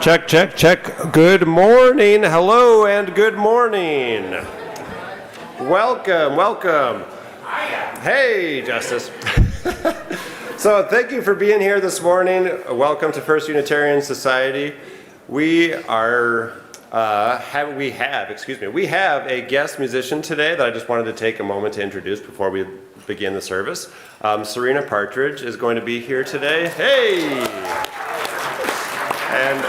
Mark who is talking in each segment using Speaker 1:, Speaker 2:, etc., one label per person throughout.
Speaker 1: Check, check, check. Good morning. Hello and good morning. Welcome, welcome. Hey, Justice. So thank you for being here this morning. Welcome to First Unitarian Society. We have a guest musician today that I just wanted to take a moment to introduce before we begin the service. Serena Partridge is going to be here today. Hey! And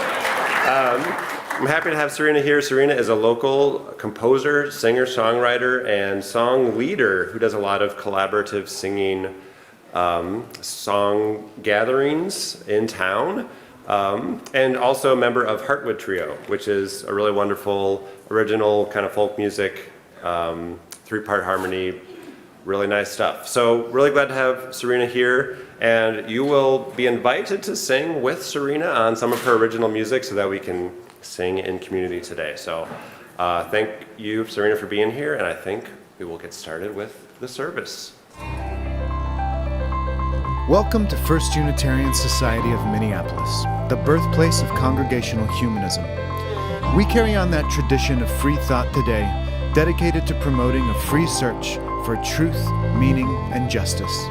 Speaker 1: I'm happy to have Serena here. Serena is a local composer, singer, songwriter, and song leader who does a lot of collaborative singing song gatherings in town, and also a member of Heartwood Trio, which is a really wonderful, original kind of folk music, three-part harmony, really nice stuff. So really glad to have Serena here, and you will be invited to sing with Serena on some of her original music so that we can sing in community today. So thank you, Serena, for being here, and I think we will get started with the service.
Speaker 2: Welcome to First Unitarian Society of Minneapolis, the birthplace of Congregational Humanism. We carry on that tradition of free thought today, dedicated to promoting a free search for truth, meaning, and justice.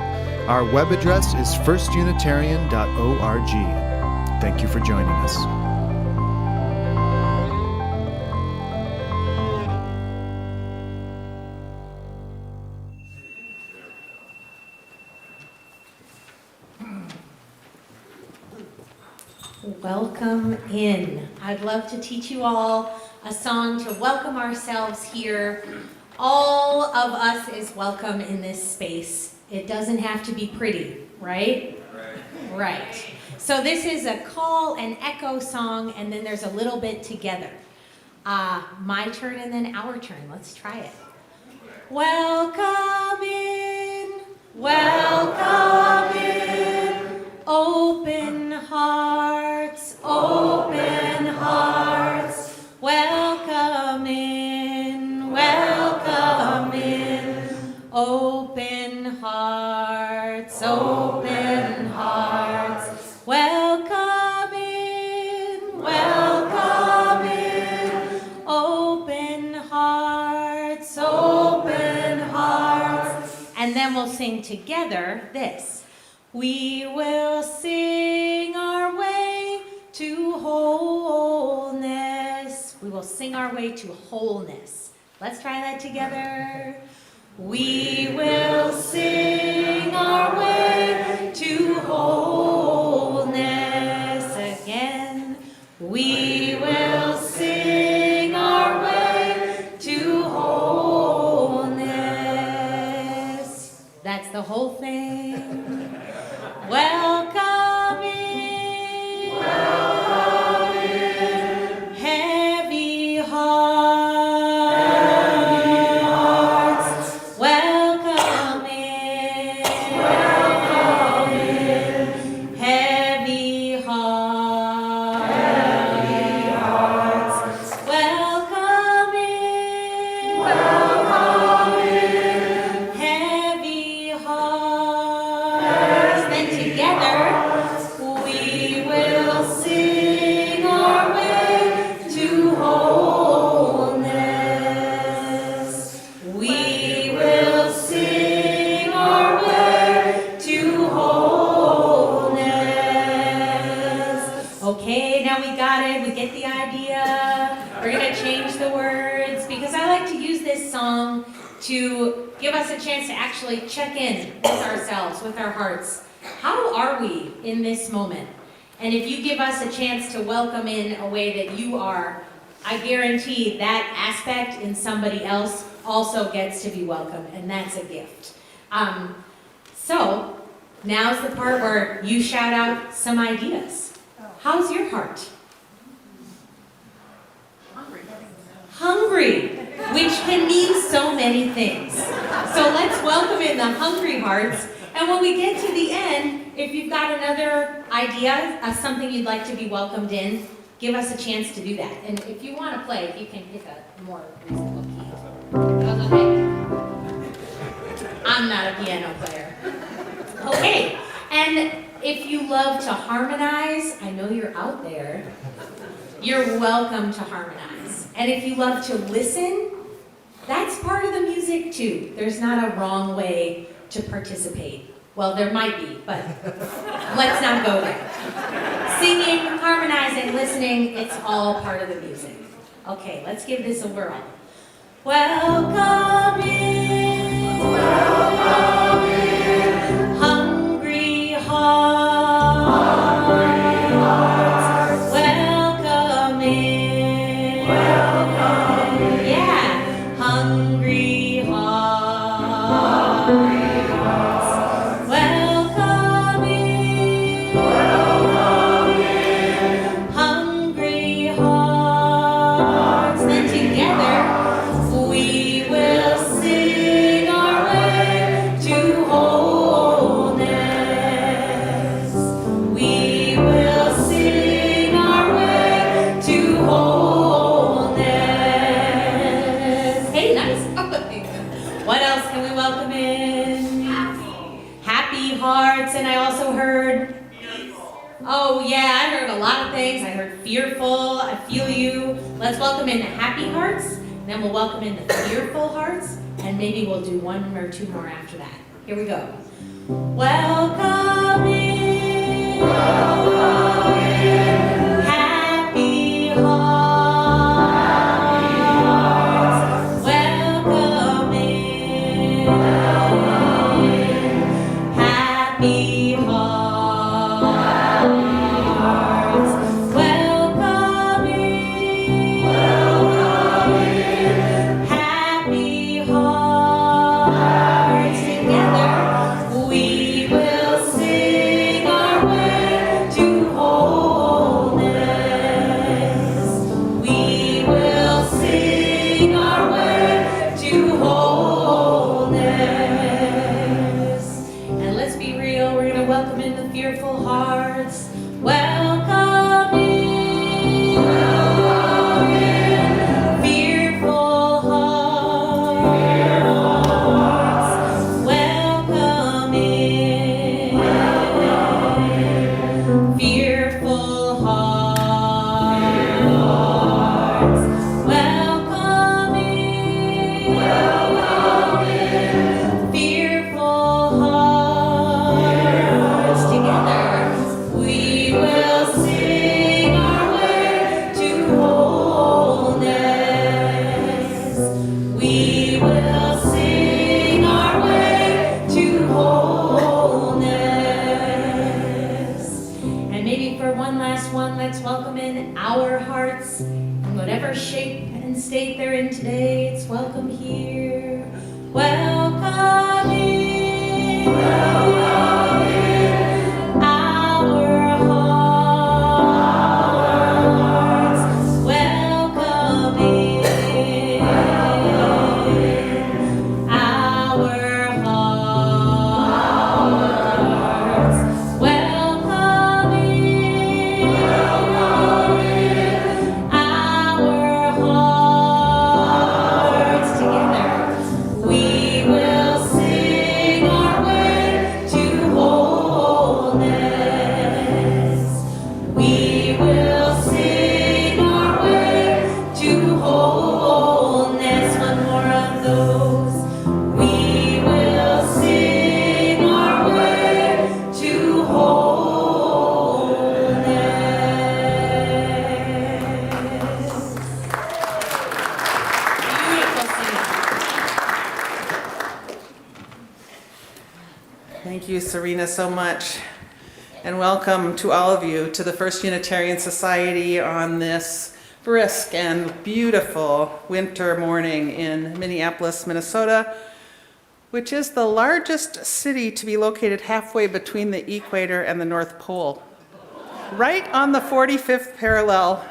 Speaker 2: Our web address is firstunitarian.org. Thank you for joining us.
Speaker 3: Welcome in. I'd love to teach you all a song to welcome ourselves here. All of us is welcome in this space. It doesn't have to be pretty, right? Right. So this is a call and echo song, and then there's a little bit together. My turn and then our turn. Let's try it. Welcome in. Welcome in. Open hearts, open hearts, welcome in, welcome in, open hearts, welcome in, welcome in, open hearts, and then we'll sing together this. We will sing our way to wholeness. We will sing our way to wholeness. Let's try that together. We will sing our way to wholeness again. We will sing our way to wholeness. That's the whole thing. Welcome in, welcome in, heavy hearts, welcome in, heavy hearts, welcome in, heavy hearts. Together, we will sing our way to wholeness. We will sing our way to wholeness. Okay, now we got it. We get the idea. We're going to change the words because I like to use this song to give us a chance to actually check in with ourselves, with our hearts. How are we in this moment? And if you give us a chance to welcome in a way that you are, I guarantee that aspect in somebody else also gets to be welcome, and that's a gift. So now's the part where you shout out some ideas. How's your heart? Hungry, which can mean so many things. So let's welcome in the hungry hearts. And when we get to the end, if you've got another idea of something you'd like to be welcomed in, give us a chance to do that. And if you want to play, if you can pick a more reasonable key. That's okay. I'm not a piano player. Okay, and If you love to harmonize, I know you're out there, you're welcome to harmonize. And if you love to listen, that's part of the music too. There's not a wrong way to participate. Well, there might be, but let's not go there. Singing, harmonizing, listening, it's all part of the music. Okay, let's give this a whirl. Welcome in. Welcome in. Hungry hearts. Hungry hearts. Welcome in. Welcome in. Yeah. Hungry hearts. Hungry hearts. Welcome in. Welcome in. Hungry hearts. Then together we will sing our way to wholeness. We will sing our way to wholeness. Hey, nice. What else can we welcome in? Happy hearts, and I also heard, oh yeah, I heard a lot of things. I heard fearful, I feel you. Let's welcome in the happy hearts. Then we'll welcome in the fearful hearts, and maybe we'll do one or two more after that. Here we go. Welcome in. Welcome in. Happy hearts. Welcome in. Happy hearts. Welcome in. Welcome in. Happy hearts. Together we will sing our way to wholeness. We will sing our way to wholeness. And let's be real, we're going to welcome in the fearful hearts. Welcome in. Welcome in. Fearful hearts. Welcome in. Fearful hearts. Welcome in. Welcome in. Fearful hearts. Together we will sing our way to wholeness. We will sing our way to wholeness. And maybe for one last one, let's welcome in our hearts. In whatever shape and state they're in today, it's welcome here. Welcome in. Welcome in. Our hearts. Welcome in. Our hearts. Welcome in. Our hearts. Together we will sing our way to wholeness. We will sing our way to wholeness. One more of those. We will sing our way to wholeness. Beautiful singing.
Speaker 4: Thank you, Serena, so much. And welcome to all of you to the First Unitarian Society on this brisk and beautiful winter morning in Minneapolis, Minnesota, which is the largest city to be located halfway between the equator and the North Pole, right on the 45th parallel.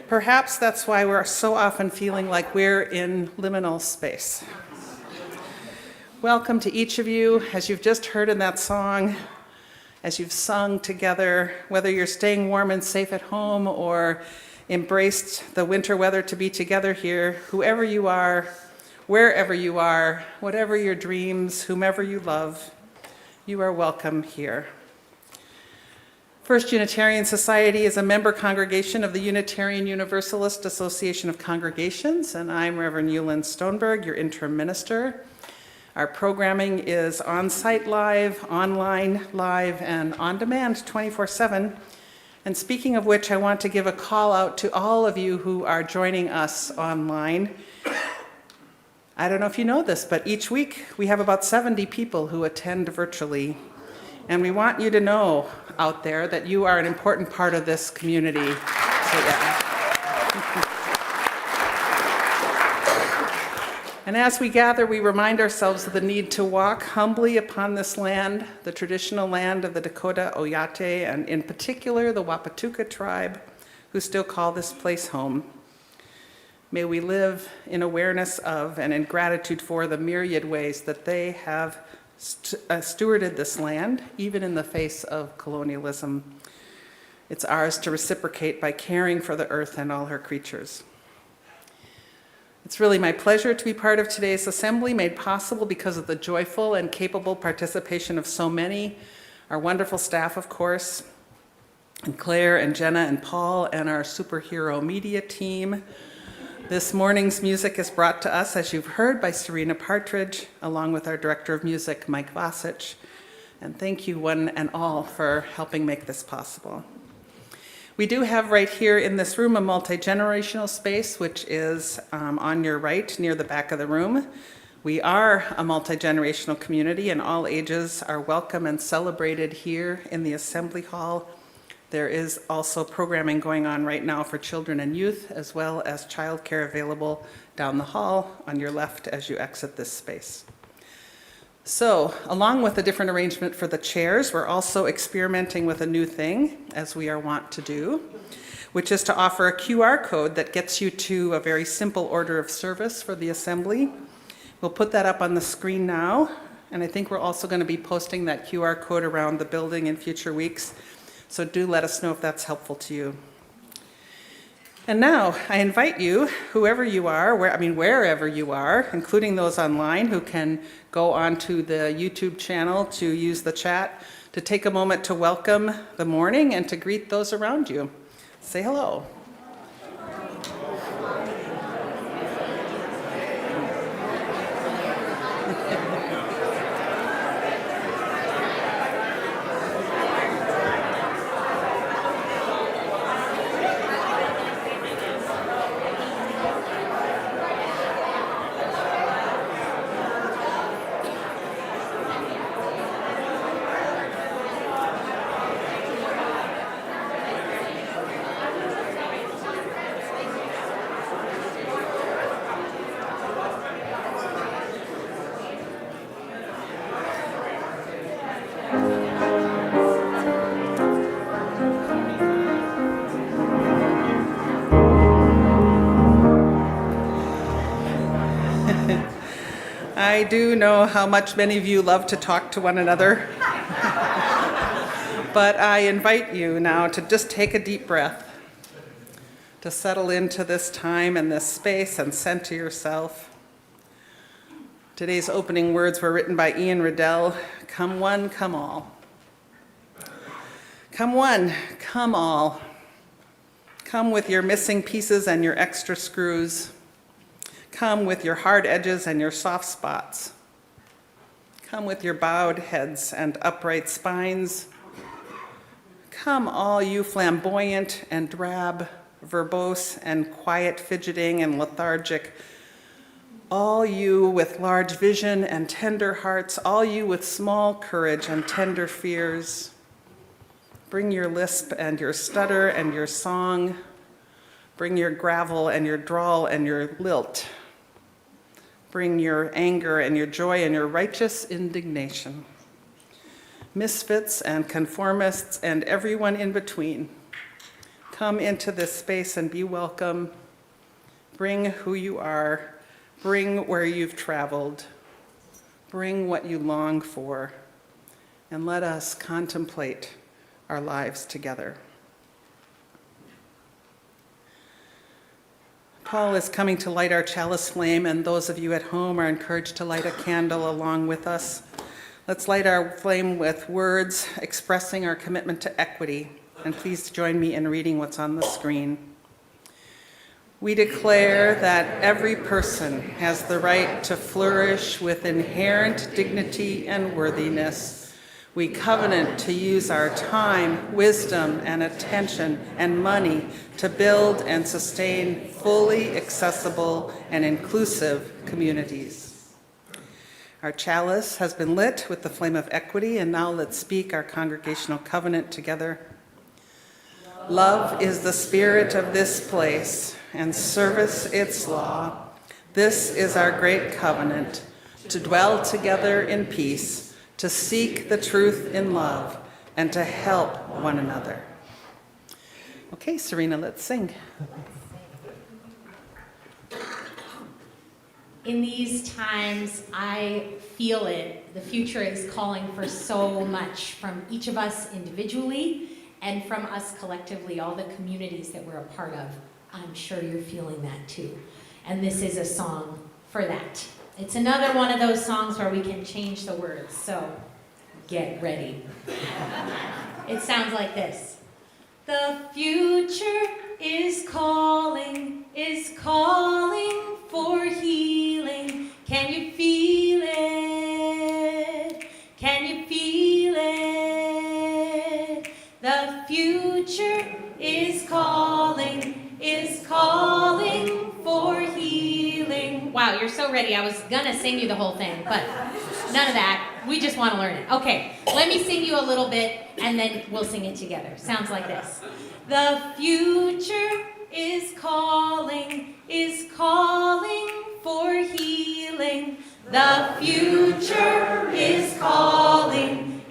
Speaker 4: Perhaps that's why we're so often feeling like we're in liminal space. Welcome to each of you, as you've just heard in that song, as you've sung together, whether you're staying warm and safe at home or embraced the winter weather to be together here, whoever you are, wherever you are, whatever your dreams, whomever you love, you are welcome here. First Unitarian Society is a member congregation of the Unitarian Universalist Association of Congregations, and I'm Reverend Jullan Stoneberg, your interim minister. Our programming is on-site live, online live, and on-demand 24/7. And speaking of which, I want to give a call out to all of you who are joining us online. I don't know if you know this, but each week we have about 70 people who attend virtually. And we want you to know out there that you are an important part of this community. So, yeah. And as we gather, we remind ourselves of the need to walk humbly upon this land, the traditional land of the Dakota Oyate, and in particular the Wapatuka tribe, who still call this place home. May we live in awareness of and in gratitude for the myriad ways that they have stewarded this land, even in the face of colonialism. It's ours to reciprocate by caring for the earth and all her creatures. It's really my pleasure to be part of today's assembly, made possible because of the joyful and capable participation of so many, our wonderful staff, of course, and Claire and Jenna and Paul and our superhero media team. This morning's music is brought to us, as you've heard, by Serena Partridge, along with our director of music, Mike Vasich. And thank you one and all for helping make this possible. We do have right here in this room a multi-generational space, which is on your right near the back of the room. We are a multi-generational community, and all ages are welcome and celebrated here in the Assembly Hall. There is also programming going on right now for children and youth, as well as childcare available down the hall on your left as you exit this space. So, along with a different arrangement for the chairs, we're also experimenting with a new thing, as we are wont to do, which is to offer a QR code that gets you to a very simple order of service for the assembly. We'll put that up on the screen now, and I think we're also going to be posting that QR code around the building in future weeks, so do let us know if that's helpful to you. And now, I invite you, whoever you are, wherever you are, including those online who can go onto the YouTube channel to use the chat, to take a moment to welcome the morning and to greet those around you. Say hello. I do know how much many of you love to talk to one another, but I invite you now to just take a deep breath, to settle into this time and this space and center yourself. Today's opening words were written by Ian Riddell. Come one, come all. Come one, come all. Come with your missing pieces and your extra screws. Come with your hard edges and your soft spots. Come with your bowed heads and upright spines. Come all you flamboyant and drab, verbose and quiet fidgeting and lethargic. All you with large vision and tender hearts, all you with small courage and tender fears. Bring your lisp and your stutter and your song. Bring your gravel and your drawl and your lilt. Bring your anger and your joy and your righteous indignation. Misfits and conformists and everyone in between, come into this space and be welcome. Bring who you are. Bring where you've traveled. Bring what you long for. And let us contemplate our lives together. Paul is coming to light our chalice flame, and those of you at home are encouraged to light a candle along with us. Let's light our flame with words expressing our commitment to equity and please join me in reading what's on the screen. We declare that every person has the right to flourish with inherent dignity and worthiness. We covenant to use our time, wisdom, and attention and money to build and sustain fully accessible and inclusive communities. Our chalice has been lit with the flame of equity, and now let's speak our congregational covenant together. Love is the spirit of this place, and service its law. This is our great covenant, to dwell together in peace, to seek the truth in love, and to help one another. Okay, Serena, let's sing.
Speaker 3: In these times, I feel it. The future is calling for so much from each of us individually and from us collectively, all the communities that we're a part of. I'm sure you're feeling that too. And this is a song for that. It's another one of those songs where we can change the words, so get ready. It sounds like this. The future is calling for healing. Can you feel it? Can you feel it? The future is calling for healing. Wow, you're so ready. I was gonna sing you the whole thing, but none of that. We just want to learn it. Okay, let me sing you a little bit and then we'll sing it together. Sounds like this. The future is calling for healing. The future is calling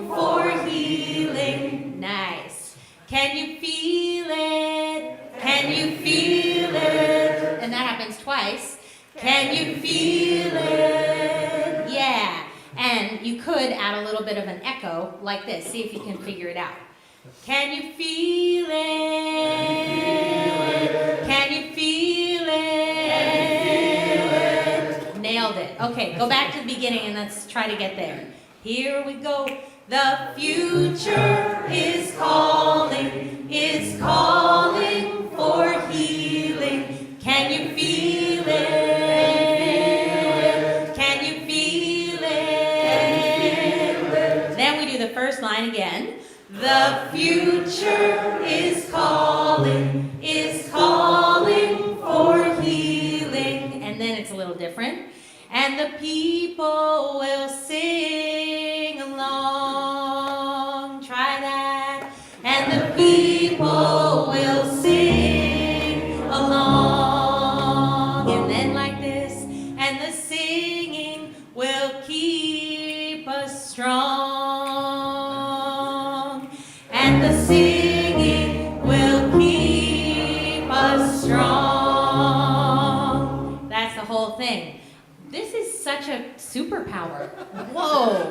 Speaker 3: for healing. Nice. Can you feel it? Can you feel it? And that happens twice. Can you feel it? Yeah. And you could add a little bit of an echo like this. See if you can figure it out. Can you feel it? Can you feel it? Nailed it. Okay, go back to the beginning and let's try to get there. Here we go. The future is calling for healing. Can you feel it? Can you feel it? Then we do the first line again. The future is calling for healing. And then it's a little different. And the people will sing along. Try that. And the people will sing along. And then like this. And the singing will keep us strong. And the singing will keep us strong. That's the whole thing. This is such a superpower. Whoa.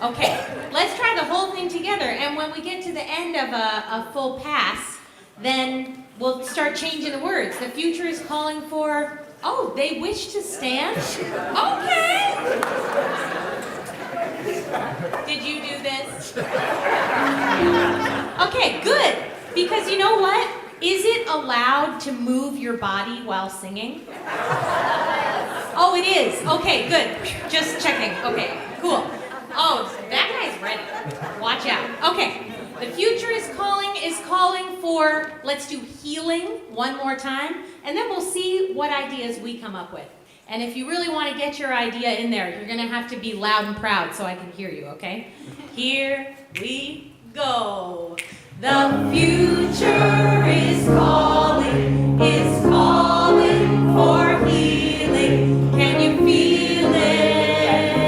Speaker 3: Okay, let's try the whole thing together. And when we get to the end of a full pass, then we'll start changing the words. The future is calling for, oh, they wish to stand? Okay. Did you do this? Okay, good. Because you know what? Is it allowed to move your body while singing? Oh, it is. Okay, good. Just checking. Okay, cool. Oh, that guy's ready. Watch out. Okay. The future is calling for, let's do healing one more time, and then we'll see what ideas we come up with. And if you really want to get your idea in there, you're going to have to be loud and proud so I can hear you, okay? Here we go. The future is calling for healing. Can you feel it?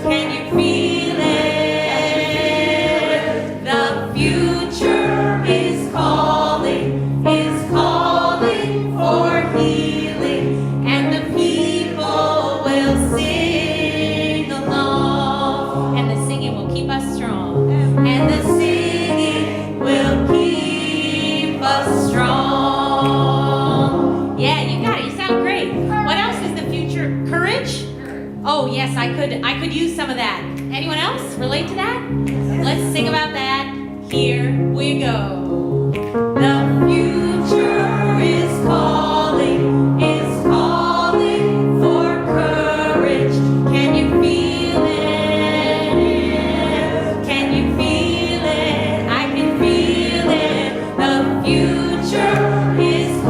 Speaker 3: Can you feel it? The future is calling for healing, and the people will sing along, and the singing will keep us strong, and the singing will keep us strong. Yeah, you got it. Anyone else relate to that? Let's sing about that. Here we go. The future is calling for courage. Can you feel it? Can you feel it? I can feel it. The future is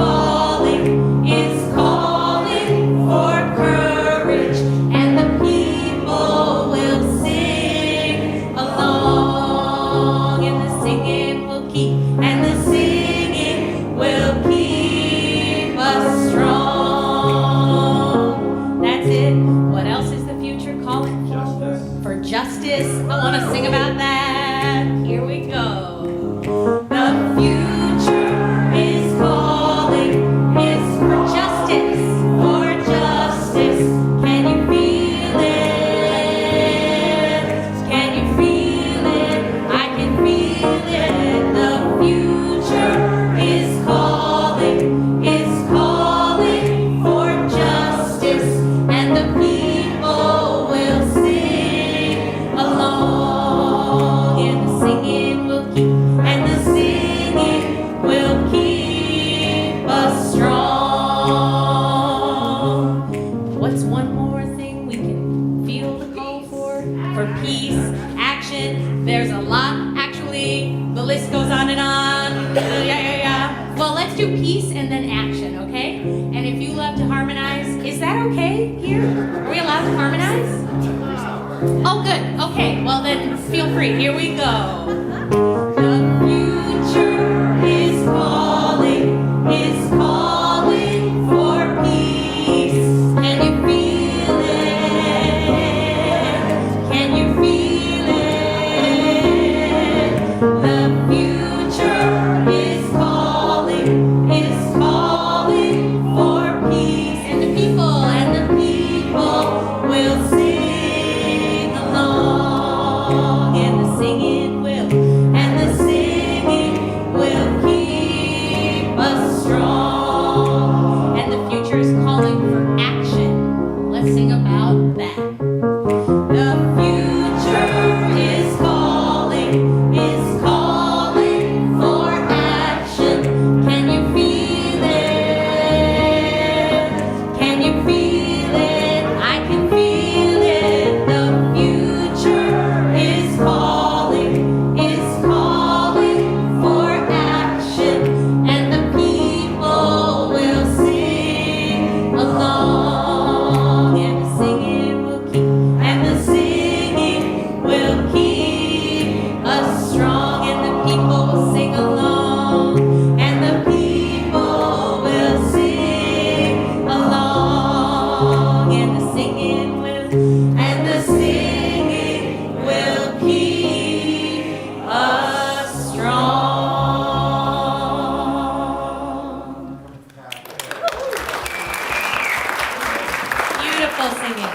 Speaker 3: calling for courage, and the people will sing along, and the singing will keep, and the singing will keep us strong. That's it. What else is the future calling for? Justice. For justice. I want to sing about that. Here we go. The future is calling, is for justice, for justice. Can you feel it? Can you feel it? I can feel it. The future is calling for justice, and the people will sing along, and the singing will keep, and the singing will keep us strong. What's one more thing we can feel the call for? For peace, action. There's a lot, actually. The list goes on and on. Yeah. Well, let's do peace and then action, okay? And if you love to harmonize, is that okay here? Are we allowed to harmonize? Oh, good. Okay. Well, then feel free. Here we go. The future is calling for peace. Can you feel it? Can you feel it? The future is calling for peace, and the people will sing along, and the singing will keep us strong. And the future is calling for action. Let's sing about that. The future is calling for action. Can you feel it? Can you feel it? I can feel it. The future is calling for action, and the people will sing along, and the singing will keep, and the singing will keep us strong, and the people will sing along, and the people will sing along, and the singing will keep us strong. Beautiful singing.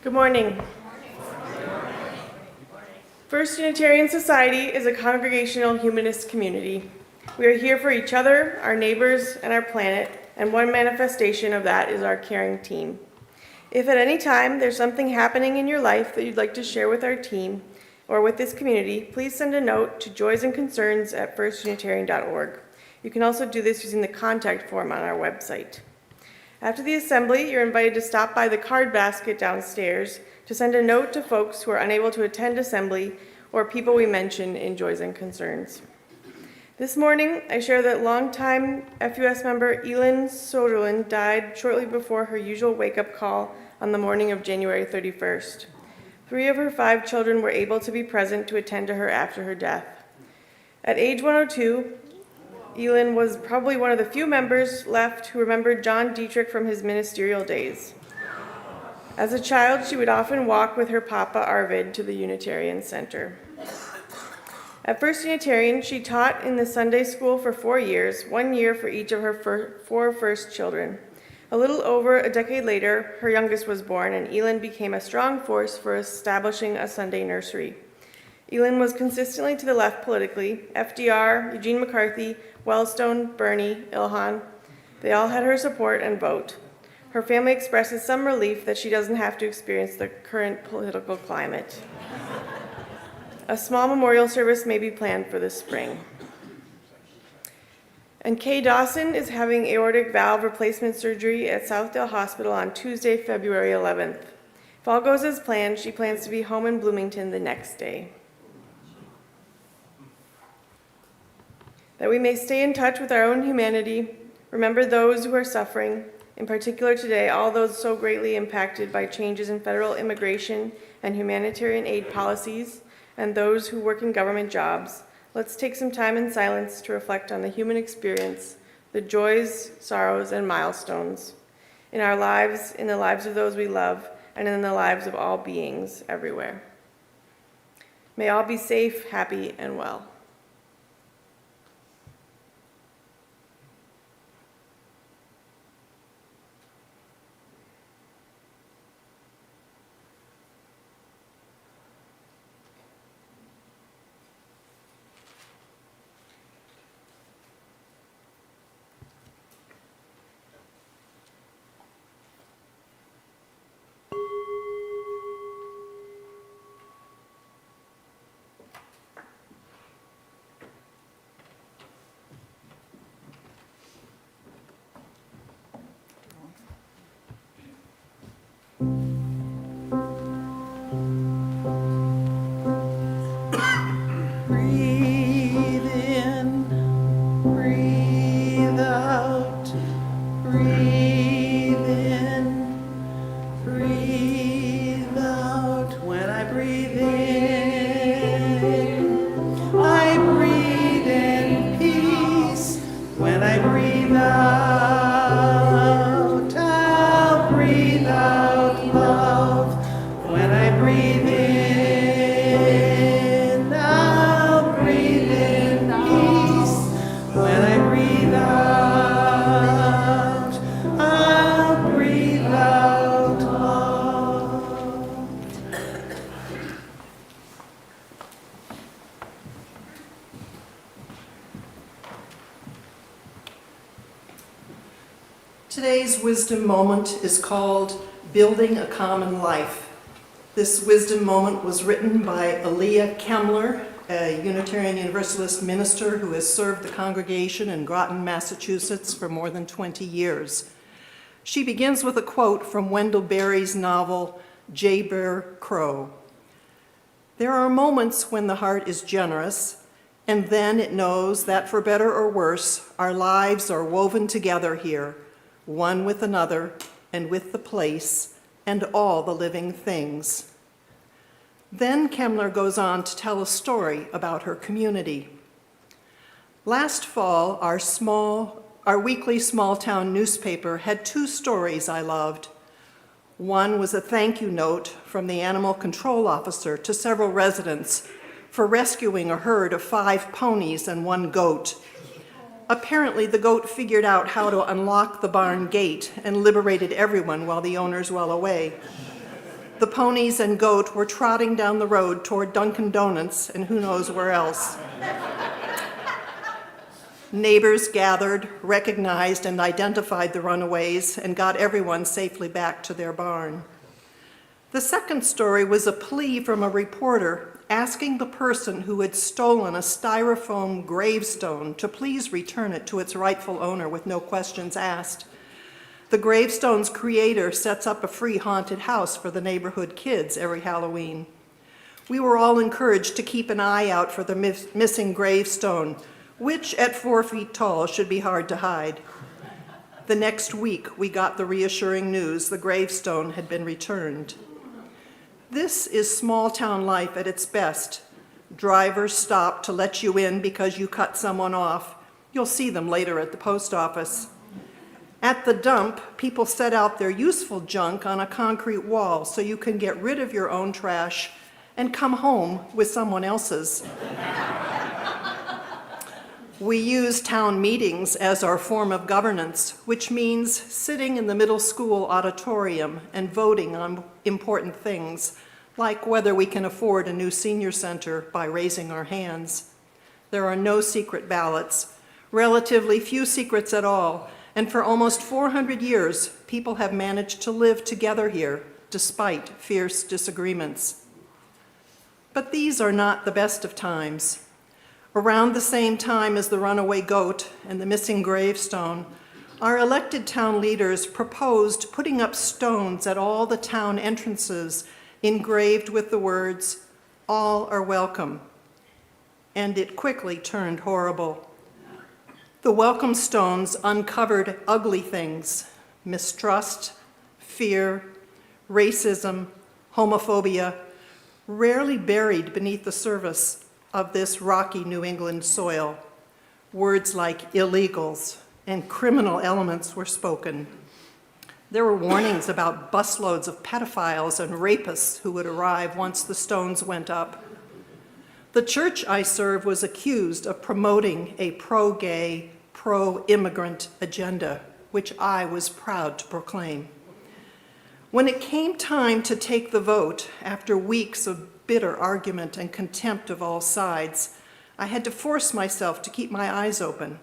Speaker 5: Good morning. First Unitarian Society is a congregational humanist community. We are here for each other, our neighbors, and our planet, and one manifestation of that is our caring team. If at any time there's something happening in your life that you'd like to share with our team or with this community, please send a note to joysandconcerns@firstunitarian.org. You can also do this using the contact form on our website. After the assembly, you're invited to stop by the card basket downstairs to send a note to folks who are unable to attend assembly or people we mention in Joys and Concerns. This morning, I share that longtime FUS member Elin Soderlund died shortly before her usual wake-up call on the morning of January 31st. 3 of her 5 children were able to be present to attend to her after her death. At age 102, Elin was probably one of the few members left who remembered John Dietrich from his ministerial days. As a child, she would often walk with her papa Arvid to the Unitarian Center. At First Unitarian, she taught in the Sunday school for 4 years, 1 year for each of her 4 first children. A little over a decade later, her youngest was born, and Elin became a strong force for establishing a Sunday nursery. Elin was consistently to the left politically. FDR, Eugene McCarthy, Wellstone, Bernie, Ilhan, they all had her support and vote. Her family expresses some relief that she doesn't have to experience the current political climate. A small memorial service may be planned for this spring. And Kay Dawson is having aortic valve replacement surgery at Southdale Hospital on Tuesday, February 11th. If all goes as planned, she plans to be home in Bloomington the next day. That we may stay in touch with our own humanity, remember those who are suffering, in particular today, all those so greatly impacted by changes in federal immigration and humanitarian aid policies, and those who work in government jobs. Let's take some time in silence to reflect on the human experience, the joys, sorrows, and milestones in our lives, in the lives of those we love, and in the lives of all beings everywhere. May all be safe, happy, and well.
Speaker 4: Breathe in, breathe out, breathe in, breathe out. When I breathe in, I breathe in peace. When I breathe out, I'll breathe out love. When I breathe in,
Speaker 6: Today's wisdom moment is called Building a Common Life. This wisdom moment was written by Aaliyah Kemmler, a Unitarian Universalist minister who has served the congregation in Groton, Massachusetts for more than 20 years. She begins with a quote from Wendell Berry's novel, Jayber Crow. "There are moments when the heart is generous, and then it knows that for better or worse, our lives are woven together here, one with another and with the place and all the living things." Then Kemmler goes on to tell a story about her community. Last fall, our weekly small-town newspaper had two stories I loved. One was a thank you note from the animal control officer to several residents for rescuing a herd of 5 ponies and 1 goat. Apparently, the goat figured out how to unlock the barn gate and liberated everyone while the owners were well away. The ponies and goat were trotting down the road toward Dunkin' Donuts and who knows where else. Neighbors gathered, recognized and identified the runaways, and got everyone safely back to their barn. The second story was a plea from a reporter asking the person who had stolen a styrofoam gravestone to please return it to its rightful owner with no questions asked. The gravestone's creator sets up a free haunted house for the neighborhood kids every Halloween. We were all encouraged to keep an eye out for the missing gravestone, which at 4 feet tall should be hard to hide. The next week, we got the reassuring news the gravestone had been returned. This is small-town life at its best. Drivers stop to let you in because you cut someone off. You'll see them later at the post office. At the dump, people set out their useful junk on a concrete wall so you can get rid of your own trash and come home with someone else's. We use town meetings as our form of governance, which means sitting in the middle school auditorium and voting on important things, like whether we can afford a new senior center by raising our hands. There are no secret ballots, relatively few secrets at all, and for almost 400 years, people have managed to live together here despite fierce disagreements. But these are not the best of times. Around the same time as the runaway goat and the missing gravestone, our elected town leaders proposed putting up stones at all the town entrances engraved with the words, "All are welcome." And it quickly turned horrible. The welcome stones uncovered ugly things: mistrust, fear, racism, homophobia, rarely buried beneath the surface of this rocky New England soil. Words like illegals and criminal elements were spoken. There were warnings about busloads of pedophiles and rapists who would arrive once the stones went up. The church I serve was accused of promoting a pro-gay, pro-immigrant agenda, which I was proud to proclaim. When it came time to take the vote, after weeks of bitter argument and contempt of all sides, I had to force myself to keep my eyes open.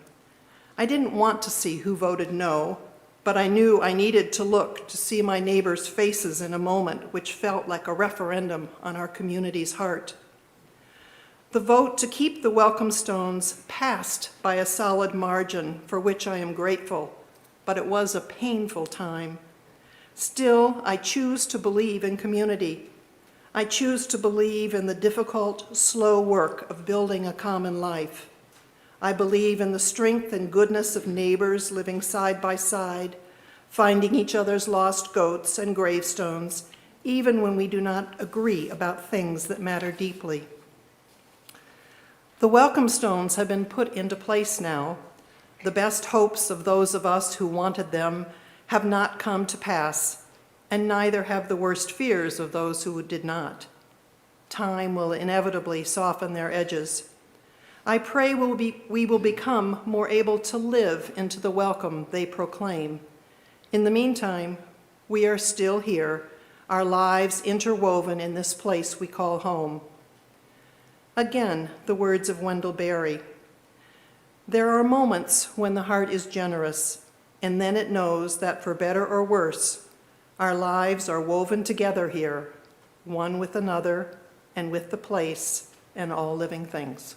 Speaker 6: I didn't want to see who voted no, but I knew I needed to look to see my neighbors' faces in a moment which felt like a referendum on our community's heart. The vote to keep the welcome stones passed by a solid margin, for which I am grateful, but it was a painful time. Still, I choose to believe in community. I choose to believe in the difficult, slow work of building a common life. I believe in the strength and goodness of neighbors living side by side, finding each other's lost goats and gravestones, even when we do not agree about things that matter deeply. The welcome stones have been put into place now. The best hopes of those of us who wanted them have not come to pass, and neither have the worst fears of those who did not. Time will inevitably soften their edges. I pray we will become more able to live into the welcome they proclaim. In the meantime, we are still here, our lives interwoven in this place we call home. Again, the words of Wendell Berry. There are moments when the heart is generous, and then it knows that for better or worse, our lives are woven together here, one with another and with the place and all living things.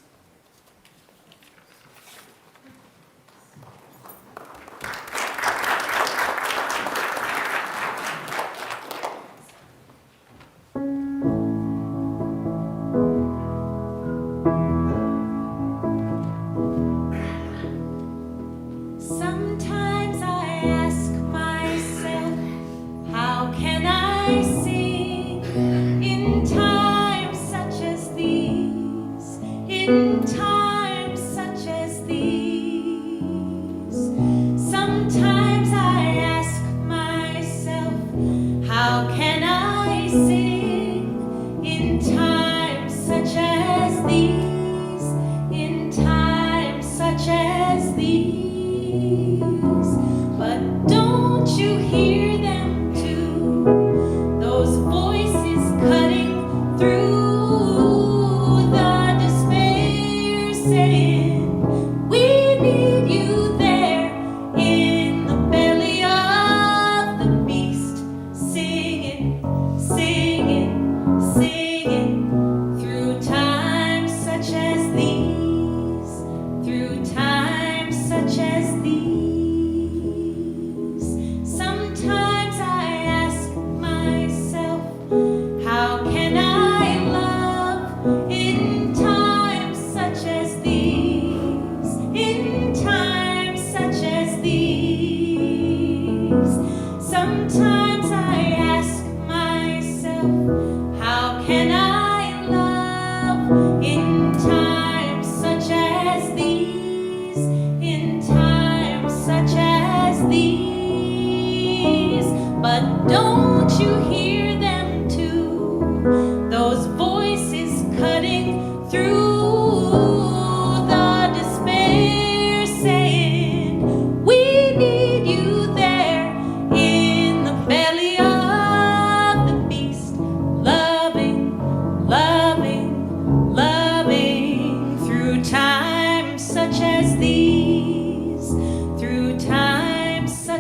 Speaker 3: Loving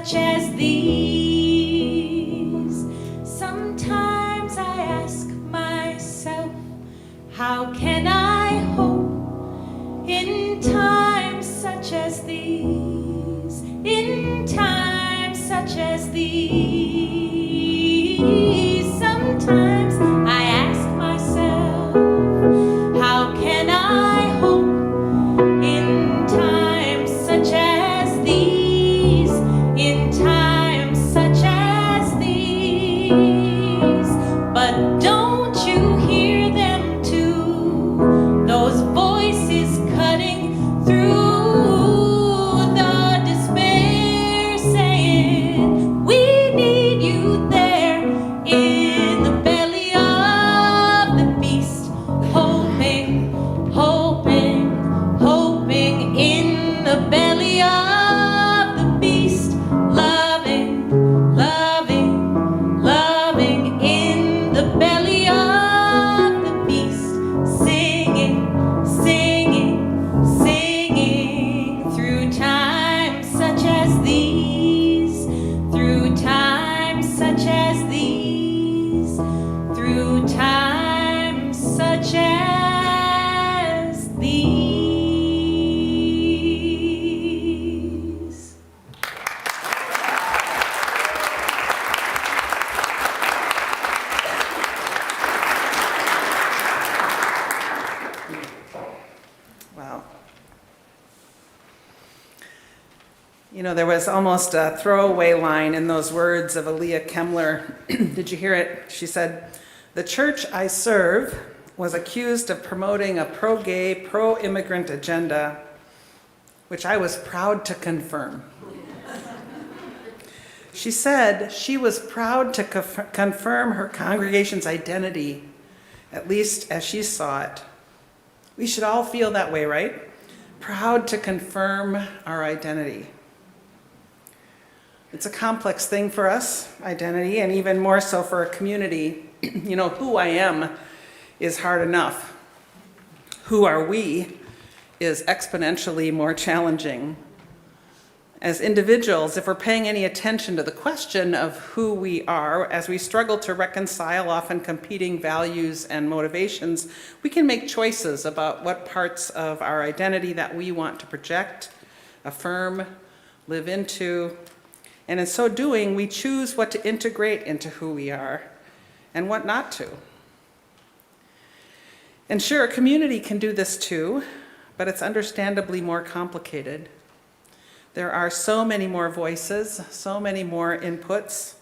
Speaker 3: such as these. Sometimes I ask myself, how can I hope in times such as these? In times such as these. Sometimes I ask myself, how can I hope in times such as these? In times such as these. But don't you hear them too? Those voices cutting through the despair, saying, we need you there in the belly of the beast, hoping, hoping, hoping in the belly of the beast, loving, loving, loving in the belly of the beast, singing, singing, singing through times such as these, through times such as these, through times such as these.
Speaker 4: Wow. You know, there was almost a throwaway line in those words of Aaliyah Kemmler. Did you hear it? She said, "The church I serve was accused of promoting a pro-gay, pro-immigrant agenda, which I was proud to confirm." She said she was proud to confirm her congregation's identity, at least as she saw it. We should all feel that way, right? Proud to confirm our identity. It's a complex thing for us, identity, and even more so for a community. You know, who I am is hard enough. Who are we is exponentially more challenging. As individuals, if we're paying any attention to the question of who we are, as we struggle to reconcile often competing values and motivations, we can make choices about what parts of our identity that we want to project, affirm, live into, and in so doing, we choose what to integrate into who we are and what not to. And sure, a community can do this too, but it's understandably more complicated. There are so many more voices, so many more inputs,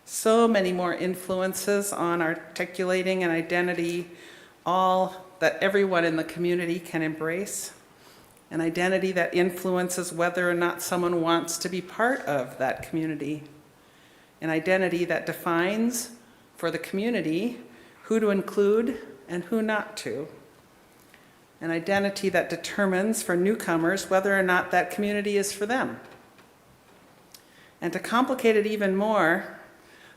Speaker 4: so many more influences on articulating an identity, all that everyone in the community can embrace. An identity that influences whether or not someone wants to be part of that community. An identity that defines for the community who to include and who not to. An identity that determines for newcomers whether or not that community is for them. And to complicate it even more,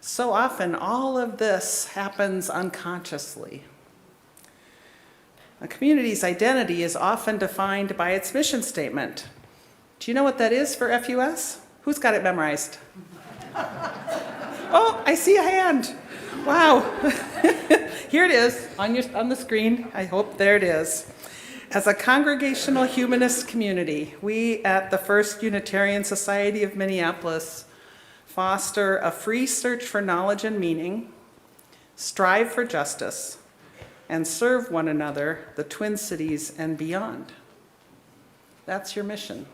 Speaker 4: so often all of this happens unconsciously. A community's identity is often defined by its mission statement. Do you know what that is for FUS? Who's got it memorized? Oh, I see a hand. Wow. Here it is on the screen. I hope there it is. As a Congregational Humanist community, we at the First Unitarian Society of Minneapolis foster a free search for knowledge and meaning, strive for justice, and serve one another, the Twin Cities and beyond. That's your mission.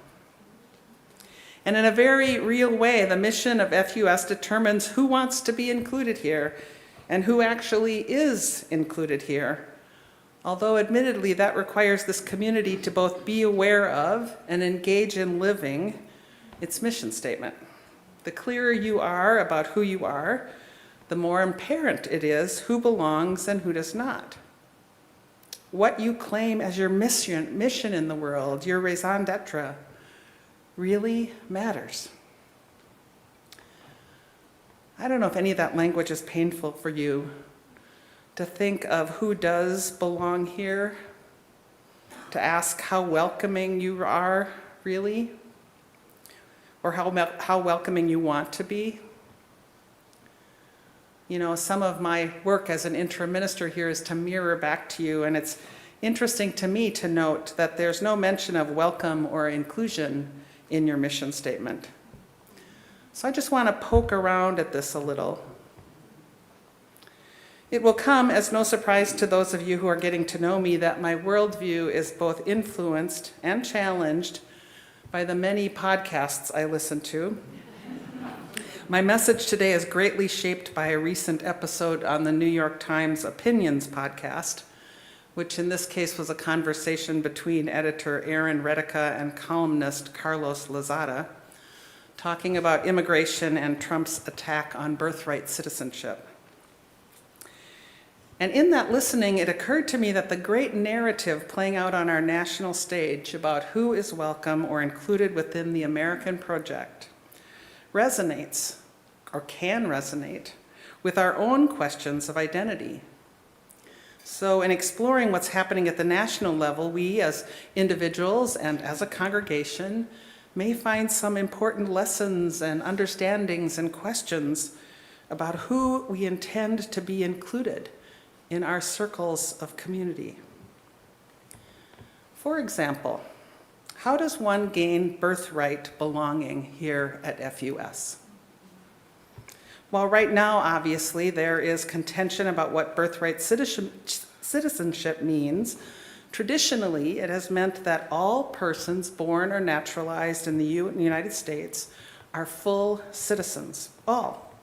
Speaker 4: And in a very real way, the mission of FUS determines who wants to be included here and who actually is included here. Although admittedly, that requires this community to both be aware of and engage in living its mission statement. The clearer you are about who you are, the more apparent it is who belongs and who does not. What you claim as your mission in the world, your raison d'etre, really matters. I don't know if any of that language is painful for you, to think of who does belong here, to ask how welcoming you are, really. or how welcoming you want to be. You know, some of my work as an interim minister here is to mirror back to you, and it's interesting to me to note that there's no mention of welcome or inclusion in your mission statement. So I just want to poke around at this a little. It will come as no surprise to those of you who are getting to know me that my worldview is both influenced and challenged by the many podcasts I listen to. My message today is greatly shaped by a recent episode on the New York Times Opinions podcast, which in this case was a conversation between editor Aaron Redica and columnist Carlos Lozada, talking about immigration and Trump's attack on birthright citizenship. And in that listening, it occurred to me that the great narrative playing out on our national stage about who is welcome or included within the American project resonates, or can resonate, with our own questions of identity. So in exploring what's happening at the national level, we as individuals and as a congregation may find some important lessons and understandings and questions about who we intend to be included in our circles of community. For example, how does one gain birthright belonging here at FUS? While right now, obviously, there is contention about what birthright citizenship means, traditionally it has meant that all persons born or naturalized in the United States are full citizens, all.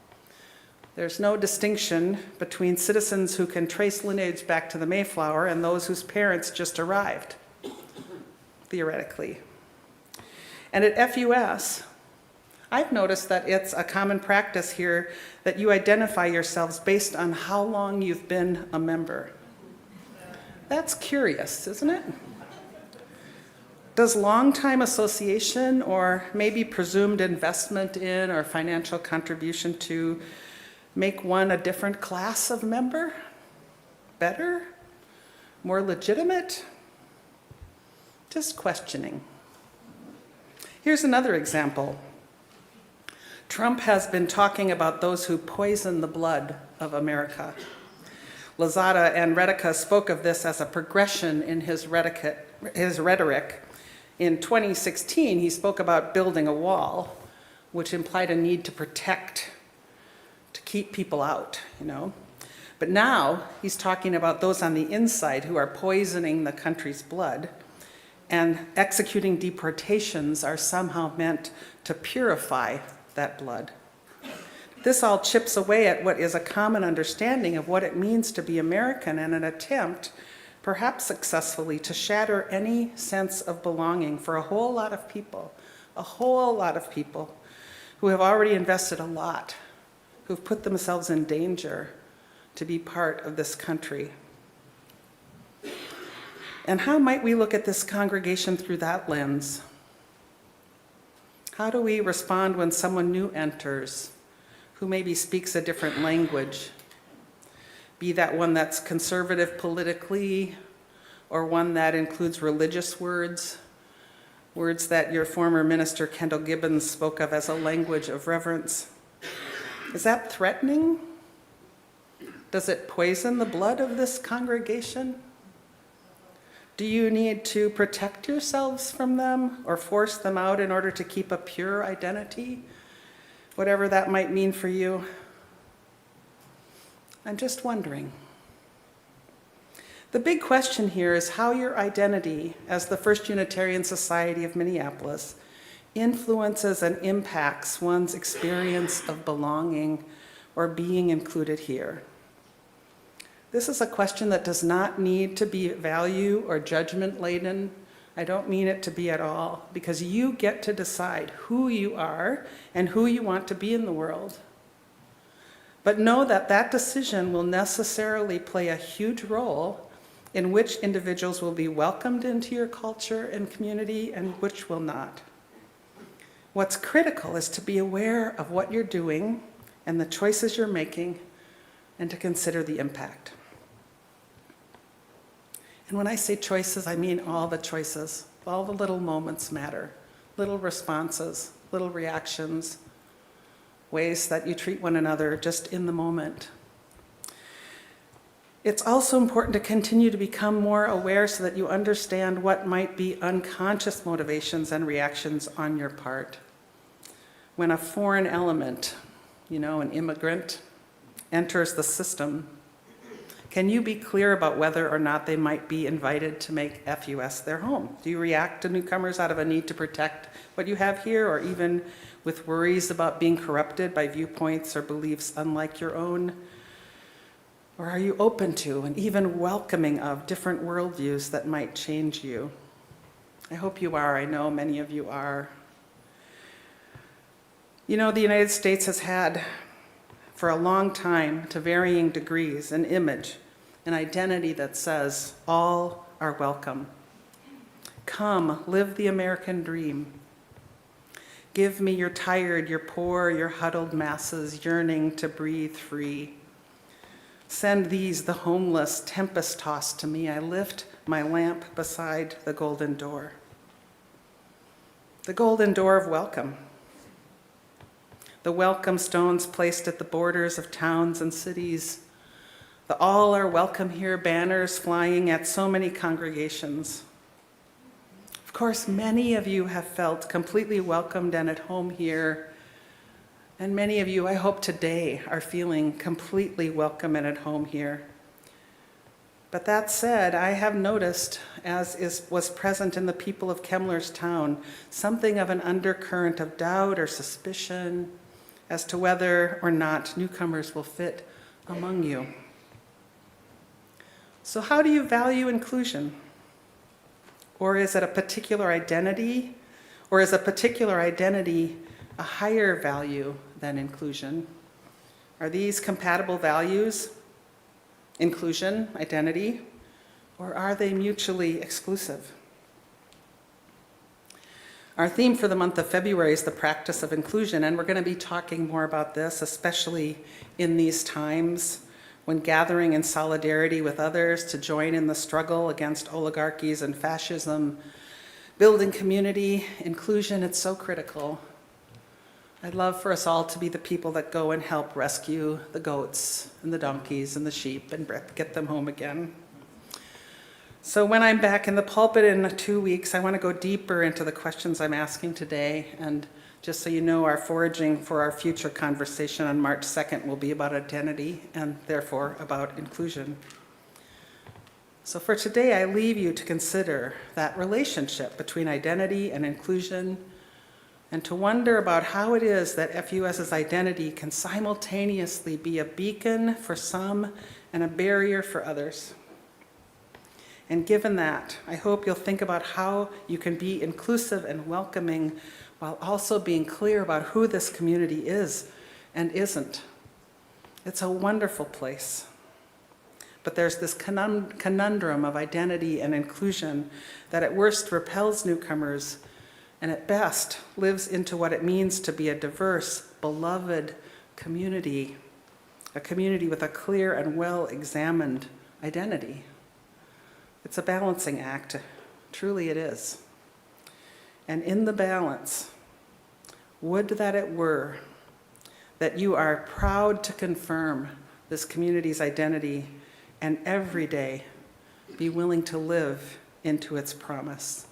Speaker 4: There's no distinction between citizens who can trace lineage back to the Mayflower and those whose parents just arrived, theoretically. And at FUS, I've noticed that it's a common practice here that you identify yourselves based on how long you've been a member. That's curious, isn't it? Does long-time association or maybe presumed investment in or financial contribution to make one a different class of member? Better? More legitimate? Just questioning. Here's another example. Trump has been talking about those who poison the blood of America. Lozada and Redica spoke of this as a progression in his rhetoric. In 2016, he spoke about building a wall, which implied a need to protect, to keep people out, you know. But now he's talking about those on the inside who are poisoning the country's blood, and executing deportations are somehow meant to purify that blood. This all chips away at what is a common understanding of what it means to be American, and an attempt, perhaps successfully, to shatter any sense of belonging for a whole lot of people who have already invested a lot, who've put themselves in danger to be part of this country. And how might we look at this congregation through that lens? How do we respond when someone new enters, who maybe speaks a different language, be that one that's conservative politically, or one that includes religious words, words that your former minister Kendall Gibbons spoke of as a language of reverence? Is that threatening? Does it poison the blood of this congregation? Do you need to protect yourselves from them or force them out in order to keep a pure identity? Whatever that might mean for you. I'm just wondering. The big question here is how your identity as the First Unitarian Society of Minneapolis influences and impacts one's experience of belonging or being included here. This is a question that does not need to be value or judgment laden. I don't mean it to be at all, because you get to decide who you are and who you want to be in the world. But know that that decision will necessarily play a huge role in which individuals will be welcomed into your culture and community and which will not. What's critical is to be aware of what you're doing and the choices you're making, and to consider the impact. And when I say choices, I mean all the choices. All the little moments matter, little responses, little reactions, ways that you treat one another just in the moment. It's also important to continue to become more aware so that you understand what might be unconscious motivations and reactions on your part. When a foreign element, an immigrant, enters the system, can you be clear about whether or not they might be invited to make FUS their home? Do you react to newcomers out of a need to protect what you have here, or even with worries about being corrupted by viewpoints or beliefs unlike your own? Or are you open to and even welcoming of different worldviews that might change you? I hope you are. I know many of you are. The United States has had, for a long time, to varying degrees, an image, an identity that says, all are welcome. Come, live the American dream. Give me your tired, your poor, your huddled masses yearning to breathe free. Send these, the homeless, tempest-tossed to me. I lift my lamp beside the golden door. The golden door of welcome. The welcome stones placed at the borders of towns and cities. The all are welcome here banners flying at so many congregations. Of course, many of you have felt completely welcomed and at home here. And many of you, I hope today, are feeling completely welcome and at home here. But that said, I have noticed, was present in the people of Kemmler's town, something of an undercurrent of doubt or suspicion as to whether or not newcomers will fit among you. So how do you value inclusion? Or is it a particular identity? Or is a particular identity a higher value than inclusion? Are these compatible values, inclusion, identity, or are they mutually exclusive? Our theme for the month of February is the practice of inclusion, and we're going to be talking more about this, especially in these times when gathering in solidarity with others to join in the struggle against oligarchies and fascism, building community, inclusion, it's so critical. I'd love for us all to be the people that go and help rescue the goats and the donkeys and the sheep and get them home again. So when I'm back in the pulpit in 2 weeks, I want to go deeper into the questions I'm asking today. And just so you know, our foraging for our future conversation on March 2nd will be about identity and therefore about inclusion. So for today, I leave you to consider that relationship between identity and inclusion, and to wonder about how it is that FUS's identity can simultaneously be a beacon for some and a barrier for others. And given that, I hope you'll think about how you can be inclusive and welcoming while also being clear about who this community is and isn't. It's a wonderful place. But there's this conundrum of identity and inclusion that at worst repels newcomers and at best lives into what it means to be a diverse, beloved community, a community with a clear and well-examined identity. It's a balancing act, truly it is. And in the balance, would that it were that you are proud to confirm this community's identity and every day be willing to live into its promise.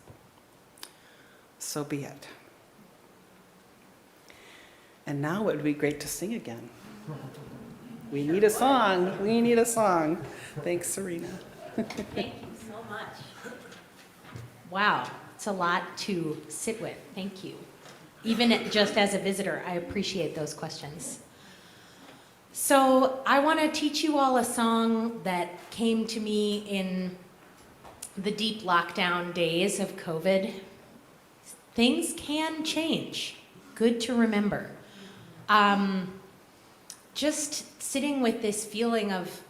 Speaker 4: So be it. And now it would be great to sing again. We need a song. We need a song. Thanks, Serena.
Speaker 3: Thank you so much. Wow, it's a lot to sit with. Thank you. Even just as a visitor, I appreciate those questions. So I want to teach you all a song that came to me in the deep lockdown days of COVID. Things can change. Good to remember. Just sitting with this feeling of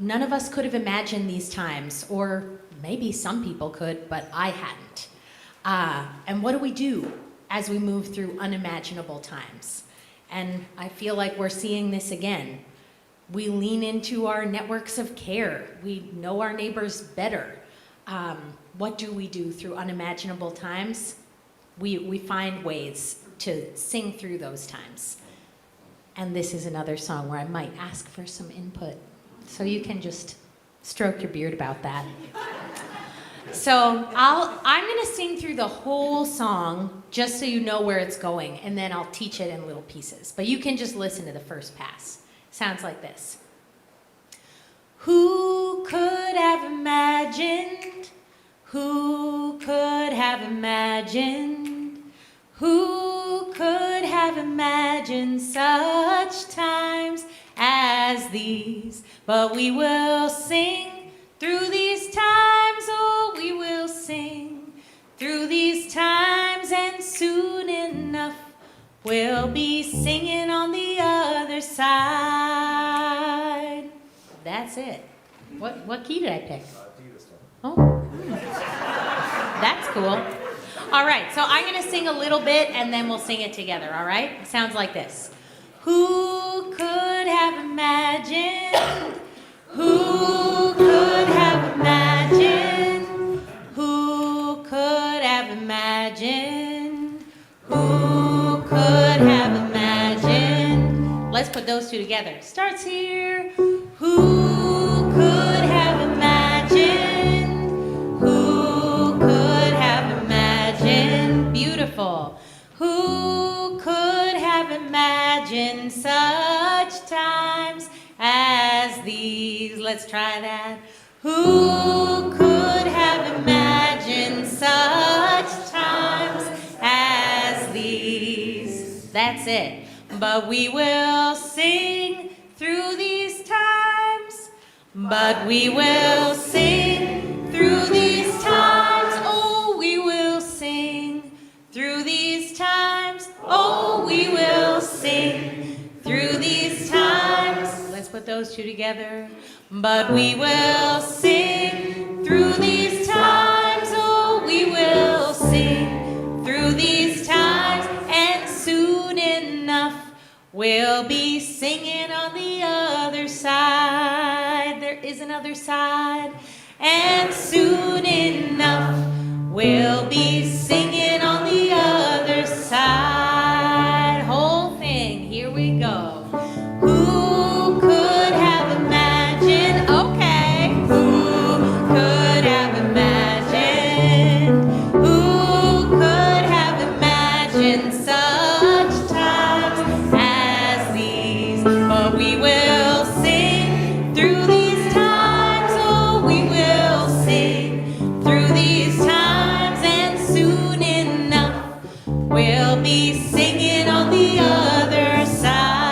Speaker 3: none of us could have imagined these times, or maybe some people could, but I hadn't. And what do we do as we move through unimaginable times? And I feel like we're seeing this again. We lean into our networks of care. We know our neighbors better. What do we do through unimaginable times? we find ways to sing through those times. And this is another song where I might ask for some input. So you can just stroke your beard about that. So I'm going to sing through the whole song just so you know where it's going, and then I'll teach it in little pieces. But you can just listen to the first pass. Sounds like this. Who could have imagined? Who could have imagined? Who could have imagined such times as these? But we will sing through these times, oh, we will sing through these times, and soon enough we'll be singing on the other side. That's it. What key did I pick? Oh, that's cool. All right, so I'm going to sing a little bit, and then we'll sing it together, all right? It sounds like this. Who could have imagined? Who could have imagined? Who could have imagined? Who could have imagined? Let's put those two together. Starts here. Who could have imagined? Who could have imagined? Beautiful. Who could have imagined such times as these? Let's try that. Who could have imagined such times as these? That's it. But we will sing through these times. But we will sing through these times. Oh, we will sing through these times. Oh, we will sing through these times. Let's put those two together. But we will sing through these times. Oh, we will sing through these times. And soon enough, we'll be singing on the other side. There is another side. And soon enough, we'll be singing on the other side. Whole thing, here we go. Who could have imagined? Okay. Who could have imagined? Who could have imagined such times as these? But we will sing through these times. Oh, we will sing through these times, and soon enough we'll be singing on the other side.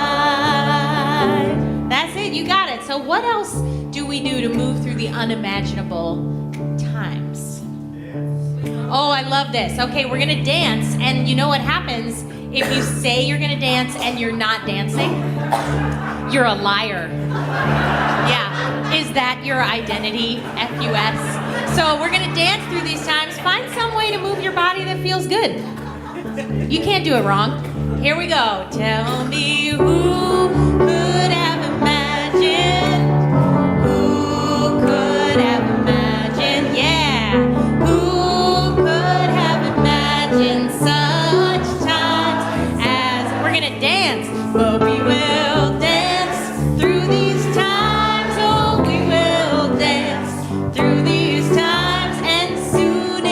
Speaker 3: That's it, you got it. So what else do we do to move through the unimaginable times? Oh, I love this. Okay, we're gonna dance, and you know what happens if you say you're gonna dance and you're not dancing? You're a liar. Yeah, is that your identity, FUS? So we're gonna dance through these times. Find some way to move your body that feels good. You can't do it wrong. Here we go. Tell me who could have imagined? Who could have imagined? Yeah. Who could have imagined such times as we're gonna dance, but we will dance through these times. Oh, we will dance through these times, and soon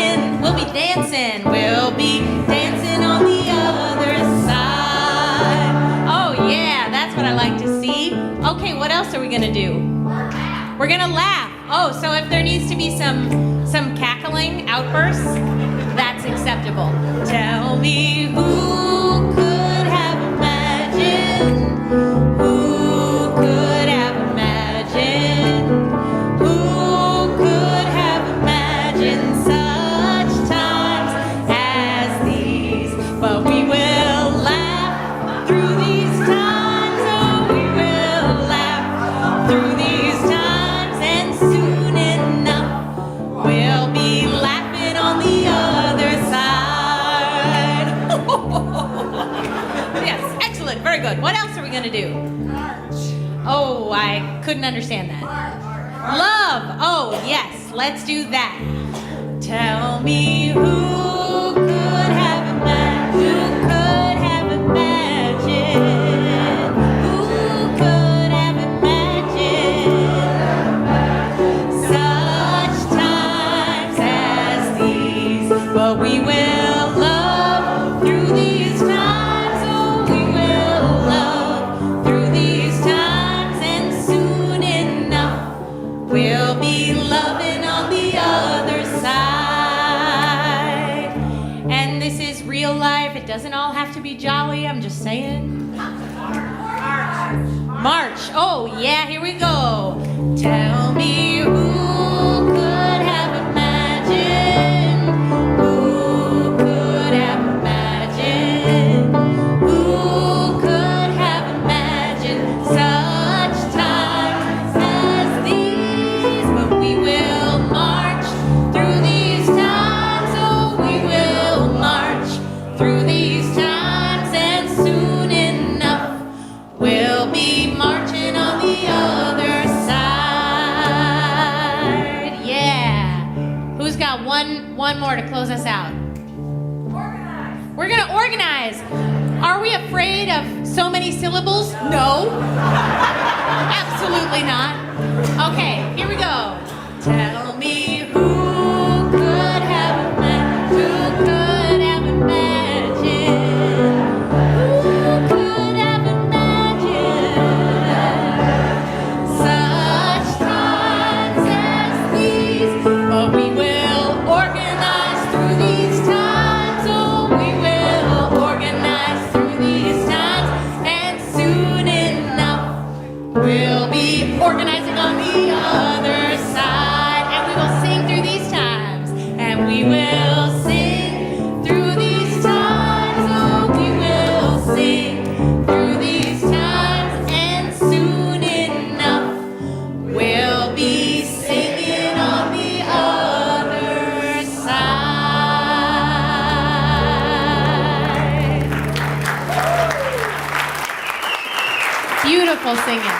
Speaker 3: we'll be dancing. We'll be dancing on the other side. Oh yeah, that's what I like to see. Okay, what else are we gonna do? We're gonna laugh. Oh, so if there needs to be some cackling outbursts, that's acceptable. Tell me who could have imagined? Who could have imagined? Who could have imagined such times as these? But we will laugh through these times. Oh, we will laugh through these times, and soon enough we'll be laughing on the other side. Yes, excellent, very good. What else are we gonna do? Oh, I couldn't understand that. Love. Oh, yes, let's do that. Tell me who could have is real life. It doesn't all have to be jolly, I'm just saying. March. Oh, yeah, here we go. Tell me who could have imagined, who could have imagined, who could have imagined such times as these. But we will march through these times, oh, we will march through these times, and soon enough we'll be marching on the other side. Yeah. Who's got one more to close us out? Organize. We're gonna organize. Are we afraid of so many syllables? No. Absolutely not. Okay, here we go. Tell me who could have imagined, who could have imagined, who could have imagined such times as these. But we will organize through these times, oh, we will organize through these times, and soon enough we'll be organizing on the other side, and we will sing through these times, and we will sing through these times, oh, we will sing through these times, and soon enough we'll be singing on the other side. Beautiful singing.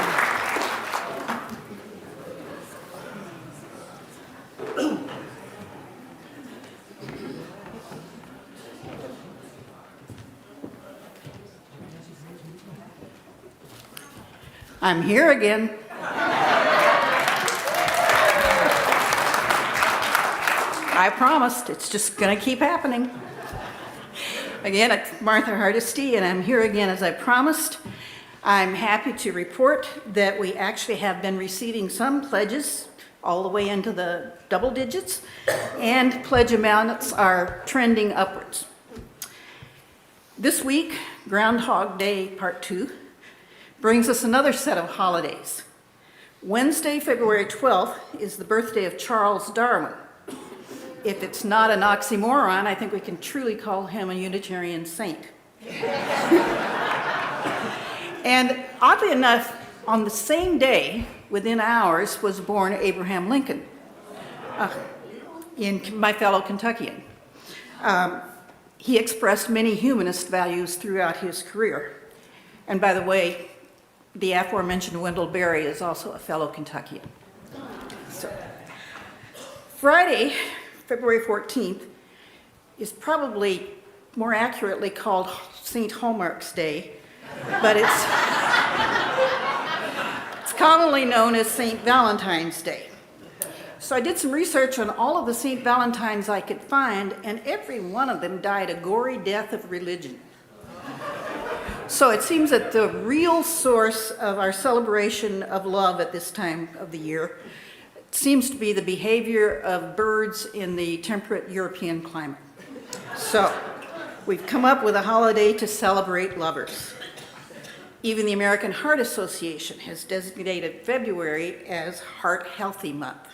Speaker 7: I'm here again. I promised, it's just gonna keep happening. Again, it's Martha Hardesty, and I'm here again as I promised. I'm happy to report that we actually have been receiving some pledges all the way into the double digits, and pledge amounts are trending upwards. This week, Groundhog Day Part 2, brings us another set of holidays. Wednesday, February 12th, is the birthday of Charles Darwin. If it's not an oxymoron, I think we can truly call him a Unitarian saint. And oddly enough, on the same day, within hours, was born Abraham Lincoln, my fellow Kentuckian. He expressed many humanist values throughout his career. And by the way, the aforementioned Wendell Berry is also a fellow Kentuckian. So, Friday, February 14th, is probably more accurately called St. Hallmark's Day, but it's commonly known as St. Valentine's Day. So I did some research on all of the St. Valentines I could find, and every one of them died a gory death of religion. So it seems that the real source of our celebration of love at this time of the year seems to be the behavior of birds in the temperate European climate. So we've come up with a holiday to celebrate lovers. Even the American Heart Association has designated February as Heart Healthy Month.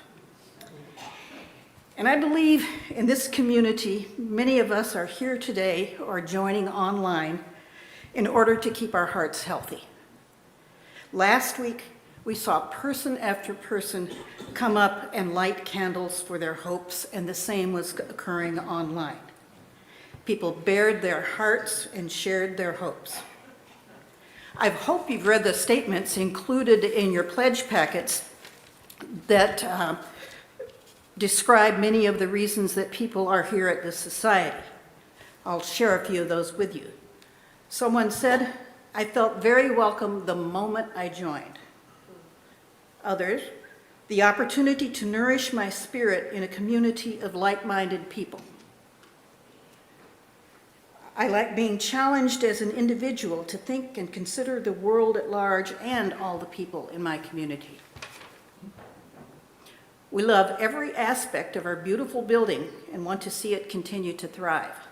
Speaker 7: And I believe in this community, many of us are here today or joining online in order to keep our hearts healthy. Last week, we saw person after person come up and light candles for their hopes, and the same was occurring online. People bared their hearts and shared their hopes. I hope you've read the statements included in your pledge packets that describe many of the reasons that people are here at this society. I'll share a few of those with you. Someone said, "I felt very welcome the moment I joined." Others, "The opportunity to nourish my spirit in a community of like-minded people." "I like being challenged as an individual to think and consider the world at large and all the people in my community." "We love every aspect of our beautiful building and want to see it continue to thrive."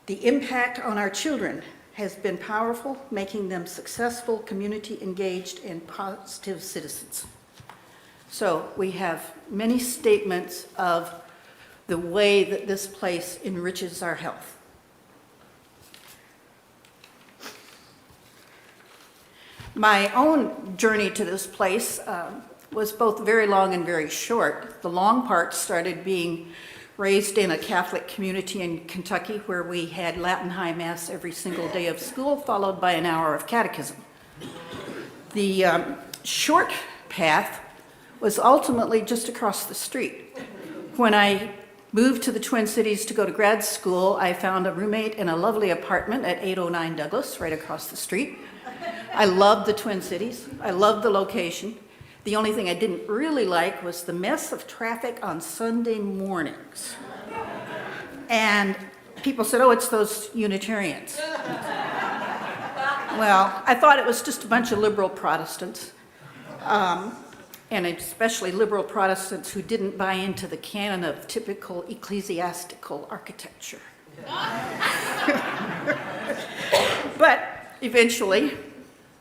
Speaker 7: The impact on our children has been powerful, making them successful, community engaged, and positive citizens. So we have many statements of the way that this place enriches our health. My own journey to this place was both very long and very short. The long part started being raised in a Catholic community in Kentucky where we had Latin High Mass every single day of school, followed by an hour of catechism. The short path was ultimately just across the street. When I moved to the Twin Cities to go to grad school, I found a roommate in a lovely apartment at 809 Douglas, right across the street. I loved the Twin Cities. I loved the location. The only thing I didn't really like was the mess of traffic on Sunday mornings. And people said, oh, it's those Unitarians. Well, I thought it was just a bunch of liberal Protestants, and especially liberal Protestants who didn't buy into the canon of typical ecclesiastical architecture. But eventually,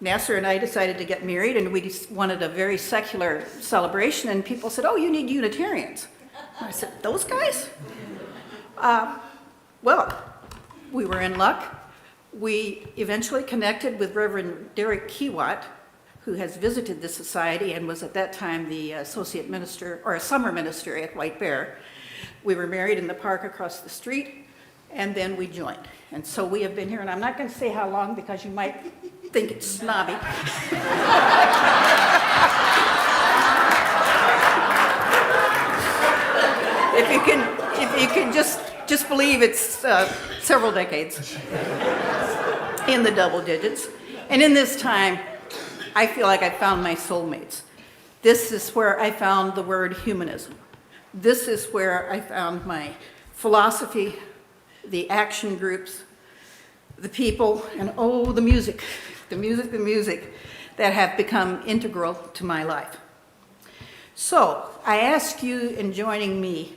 Speaker 7: Nasser and I decided to get married, and we wanted a very secular celebration, and people said, oh, you need Unitarians. And I said, those guys? Well, we were in luck. We eventually connected with Reverend Derek Kiewat, who has visited the society and was at that time the associate minister, or a summer minister at White Bear. We were married in the park across the street, and then we joined. And so we have been here, and I'm not going to say how long because you might think it's snobby. If you can just believe it's several decades in the double digits. And in this time, I feel like I found my soulmates. This is where I found the word humanism. This is where I found my philosophy, the action groups, the people, and oh, the music that have become integral to my life. So I ask you in joining me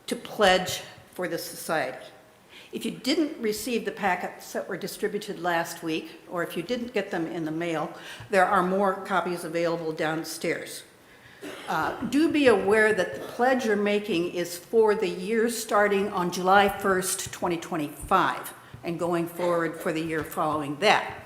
Speaker 7: to pledge for the society. If you didn't receive the packets that were distributed last week, or if you didn't get them in the mail, there are more copies available downstairs. Do be aware that the pledge you're making is for the year starting on July 1st, 2025, and going forward for the year following that.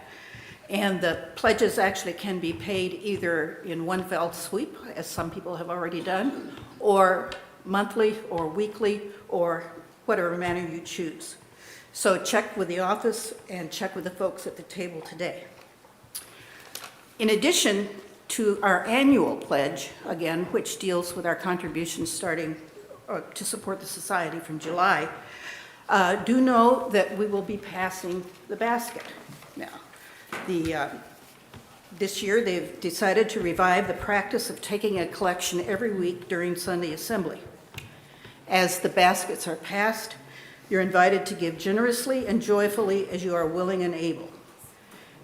Speaker 7: And the pledges actually can be paid either in one fell sweep, as some people have already done, or monthly or weekly, or whatever manner you choose. So check with the office and check with the folks at the table today. In addition to our annual pledge, again, which deals with our contributions starting to support the society from July, do know that we will be passing the basket. Now, this year they've decided to revive the practice of taking a collection every week during Sunday Assembly. As the baskets are passed, you're invited to give generously and joyfully as you are willing and able.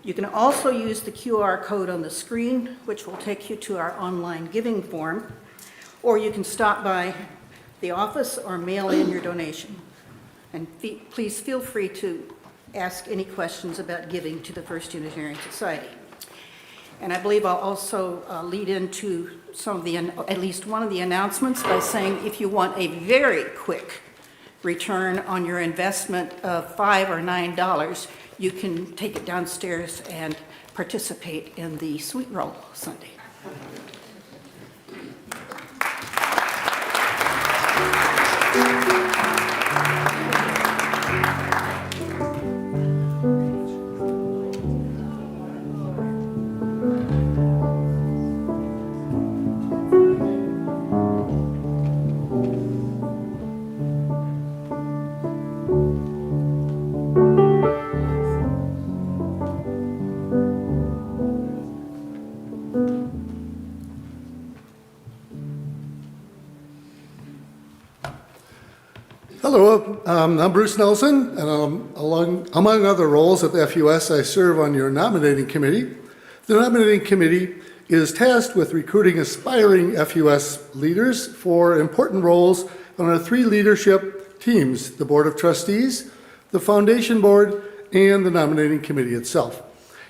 Speaker 7: You can also use the QR code on the screen, which will take you to our online giving form, or you can stop by the office or mail in your donation. And please feel free to ask any questions about giving to the First Unitarian Society. And I believe I'll also lead into some of the, at least one of the announcements by saying if you want a very quick return on your investment of $5 or $9, you can take it downstairs and participate in the Sweet Roll Sunday.
Speaker 8: Hello, I'm Bruce Nelson, and among other roles at the FUS, I serve on your nominating committee. The nominating committee is tasked with recruiting aspiring FUS leaders for important roles on our three leadership teams: the Board of Trustees, the foundation board, and the nominating committee itself.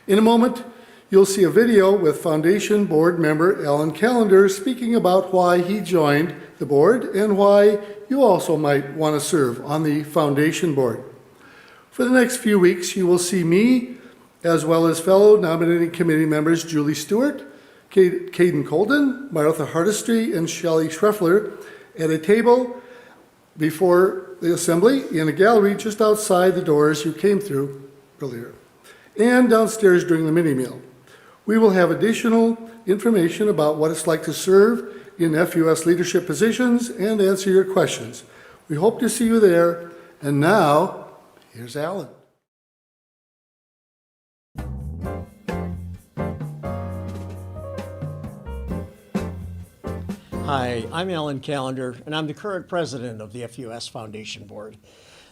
Speaker 8: In a moment, you'll see a video with foundation board member Alan Callender speaking about why he joined the board and why you also might want to serve on the foundation board. For the next few weeks, you will see me, as well as fellow nominating committee members Julie Stewart, Caden Colden, Martha Hardesty, and Shelley Schreffler at a table before the assembly in a gallery just outside the doors you came through earlier, and downstairs during the mini meal. We will have additional information about what it's like to serve in FUS leadership positions and answer your questions. We hope to see you there. And now, here's Alan.
Speaker 9: Hi, I'm Alan Callender, and I'm the current president of the FUS Foundation Board.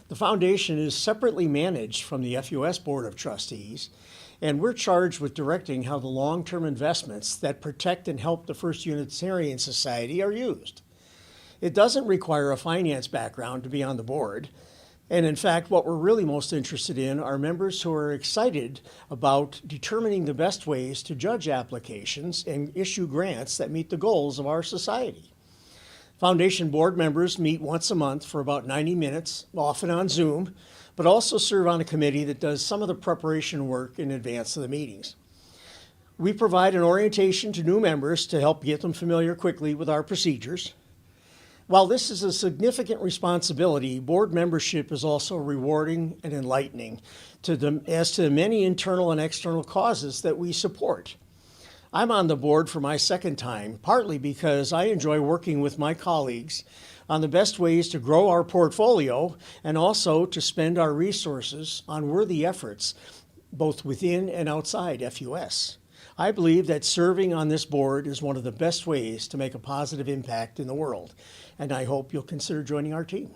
Speaker 9: The foundation is separately managed from the FUS Board of Trustees, and we're charged with directing how the long-term investments that protect and help the First Unitarian Society are used. It doesn't require a finance background to be on the board, and in fact, what we're really most interested in are members who are excited about determining the best ways to judge applications and issue grants that meet the goals of our society. Foundation board members meet once a month for about 90 minutes, often on Zoom, but also serve on a committee that does some of the preparation work in advance of the meetings. We provide an orientation to new members to help get them familiar quickly with our procedures. While this is a significant responsibility, board membership is also rewarding and enlightening as to the many internal and external causes that we support. I'm on the board for my second time, partly because I enjoy working with my colleagues on the best ways to grow our portfolio and also to spend our resources on worthy efforts, both within and outside FUS. I believe that serving on this board is one of the best ways to make a positive impact in the world, and I hope you'll consider joining our team.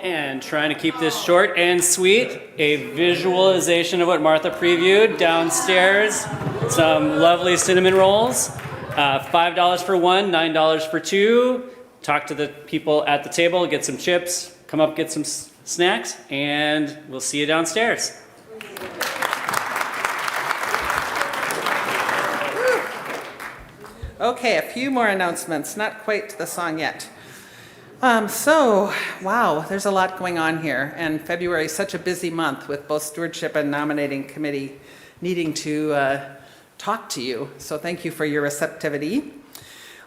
Speaker 10: And trying to keep this short and sweet, a visualization of what Martha previewed downstairs. Some lovely cinnamon rolls, $5 for one, $9 for two. Talk to the people at the table, get some chips, come up, get some snacks, and we'll see you downstairs.
Speaker 4: Okay, a few more announcements, not quite the song yet. Wow, there's a lot going on here, and February is such a busy month with both stewardship and nominating committee needing to talk to you, so thank you for your receptivity.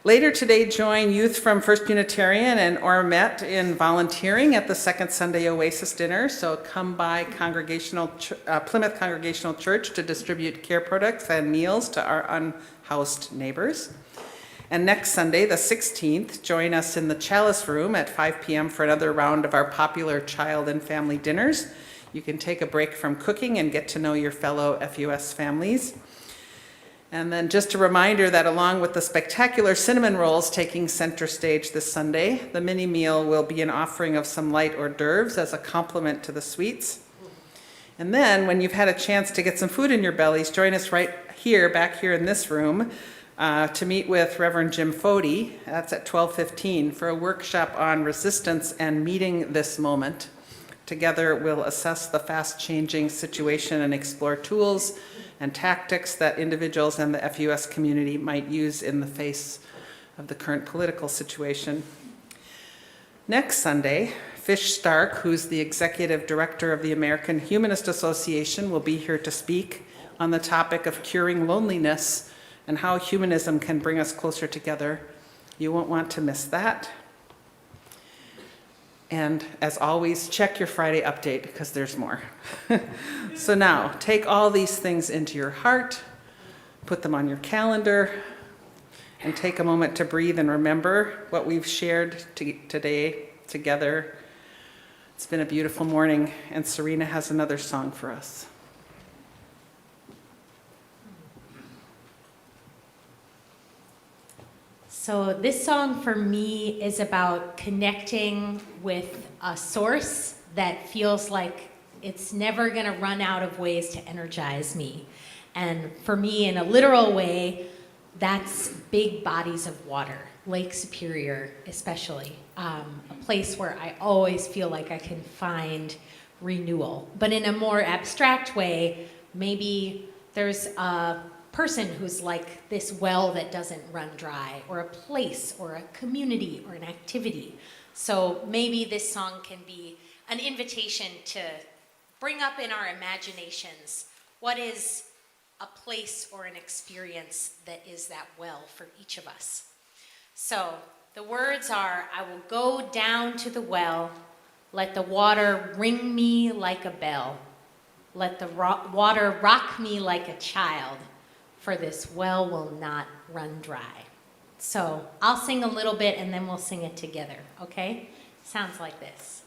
Speaker 4: Later today, join youth from First Unitarian and Ormet in volunteering at the second Sunday Oasis dinner, so come by Plymouth Congregational Church to distribute care products and meals to our unhoused neighbors. And next Sunday, the 16th, join us in the Chalice Room at 5 p.m. for another round of our popular child and family dinners. You can take a break from cooking and get to know your fellow FUS families. And then just a reminder that along with the spectacular cinnamon rolls taking center stage this Sunday, the mini meal will be an offering of some light hors d'oeuvres as a complement to the sweets. And then when you've had a chance to get some food in your bellies, join us right here, back here in this room, to meet with Reverend Jim Fody. That's at 12:15 for a workshop on resistance and meeting this moment. Together, we'll assess the fast-changing situation and explore tools and tactics that individuals and the FUS community might use in the face of the current political situation. Next Sunday, Fish Stark, who's the executive director of the American Humanist Association, will be here to speak on the topic of curing loneliness and how humanism can bring us closer together. You won't want to miss that. And as always, check your Friday update because there's more. So now, take all these things into your heart, put them on your calendar, and take a moment to breathe and remember what we've shared today together. It's been a beautiful morning, and Serena has another song for us.
Speaker 3: So this song for me is about connecting with a source that feels like it's never going to run out of ways to energize me. And for me, in a literal way, that's big bodies of water, Lake Superior especially, a place where I always feel like I can find renewal. But in a more abstract way, maybe there's a person who's like this well that doesn't run dry, or a place, or a community, or an activity. So maybe this song can be an invitation to bring up in our imaginations what is a place or an experience that is that well for each of us. So the words are, I will go down to the well, let the water ring me like a bell, let the water rock me like a child, for this well will not run dry. So I'll sing a little bit and then we'll sing it together, okay? Sounds like this.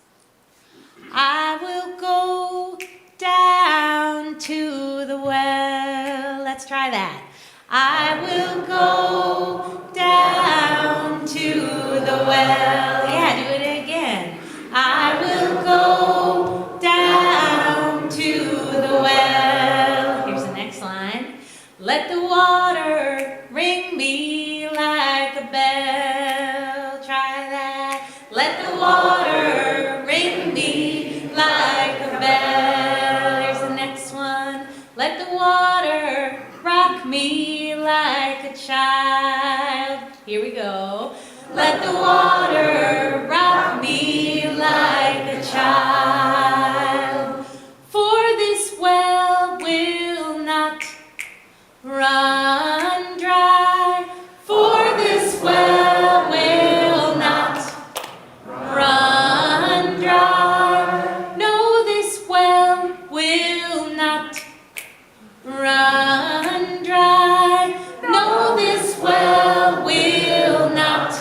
Speaker 3: I will go down to the well. Let's try that. I will go down to the well. Yeah, do it again. I will go down to the well. Here's the next line. Let the water ring me like a bell. Try that. Let the water ring me like a bell. Here's the next one. Let the water rock me like a child. Here we go. Let the water rock me like a child. For this well will not run dry. For this well will not run dry. No, this well will not run dry. No, this well will not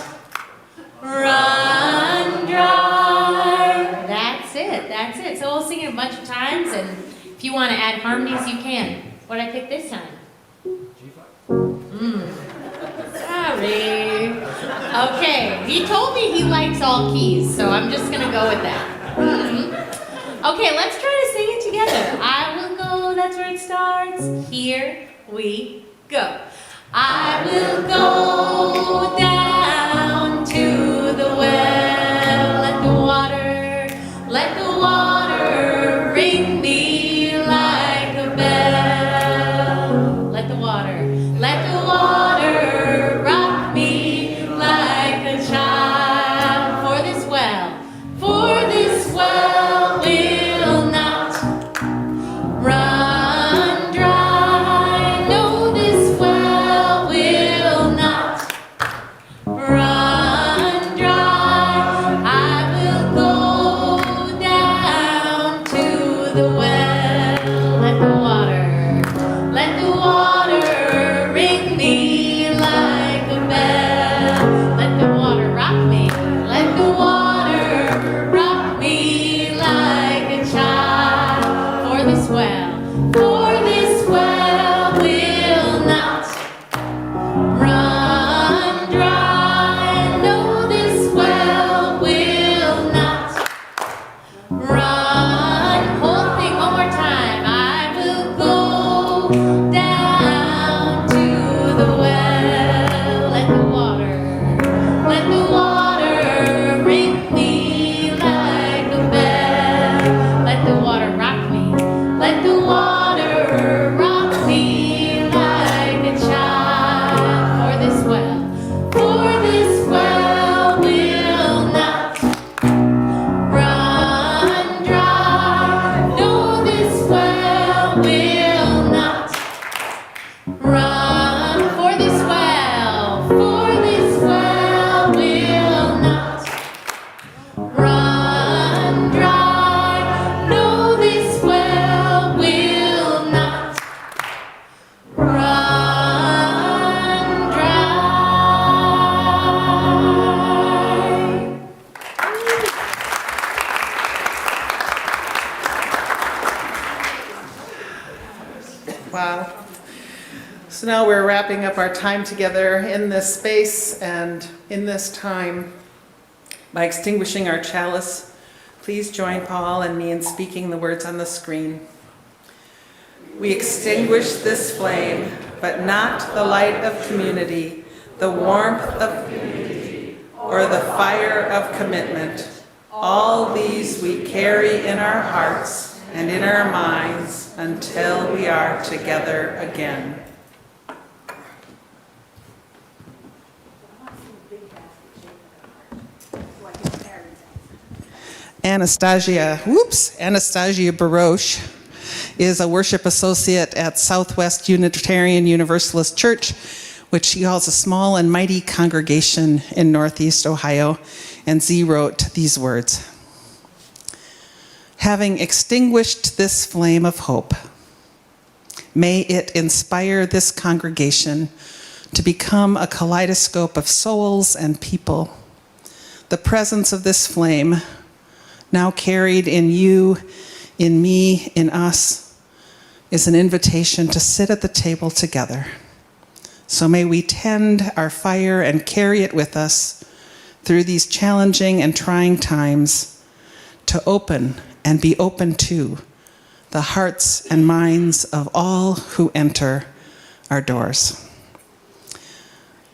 Speaker 3: run dry. That's it, that's it. So we'll sing it a bunch of times, and if you want to add harmonies, you can. What did I pick this time? Sorry. Okay, he told me he likes all keys, so I'm just gonna go with that. Okay, let's try to sing it together. I will go, that's where it starts. Here we go. I will go down to the well. Let the water ring me like a bell. Let the water rock me like a child. For this well will not run dry. No, this well will not run dry. I will go down to the well. Let the water ring me like a bell. Let the water rock me. Let the water rock me like a child. For this well will not run dry. No, this well will not run. Whole thing one more time. I will go down to the well. Let the water ring me like a bell. Let the water rock me. Let the water rock me like a child. For this well will not run dry. No, this well will not run. For this well will not run dry. No, this well will not run dry.
Speaker 4: Wow. So now we're wrapping up our time together in this space and in this time by extinguishing our chalice. Please join Paul and me in speaking the words on the screen. We extinguish this flame but not the light of community, the warmth of community, or the fire of commitment. All these we carry in our hearts and in our minds until we are together again. Anastasia Baroche is a worship associate at Southwest Unitarian Universalist Church, which she calls a small and mighty congregation in Northeast Ohio. And Z wrote these words: "Having extinguished this flame of hope, may it inspire this congregation to become a kaleidoscope of souls and people. The presence of this flame, now carried in you, in me, in us, is an invitation to sit at the table together. So may we tend our fire and carry it with us through these challenging and trying times, to open and be open to the hearts and minds of all who enter our doors."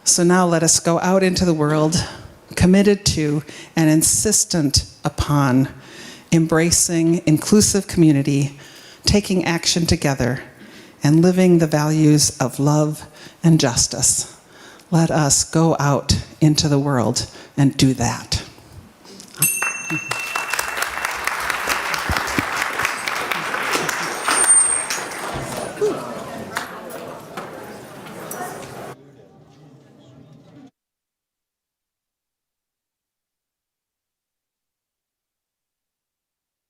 Speaker 4: So now let us go out into the world, committed to and insistent upon embracing inclusive community, taking action together, and living the values of love and justice. Let us go out into the world and do that.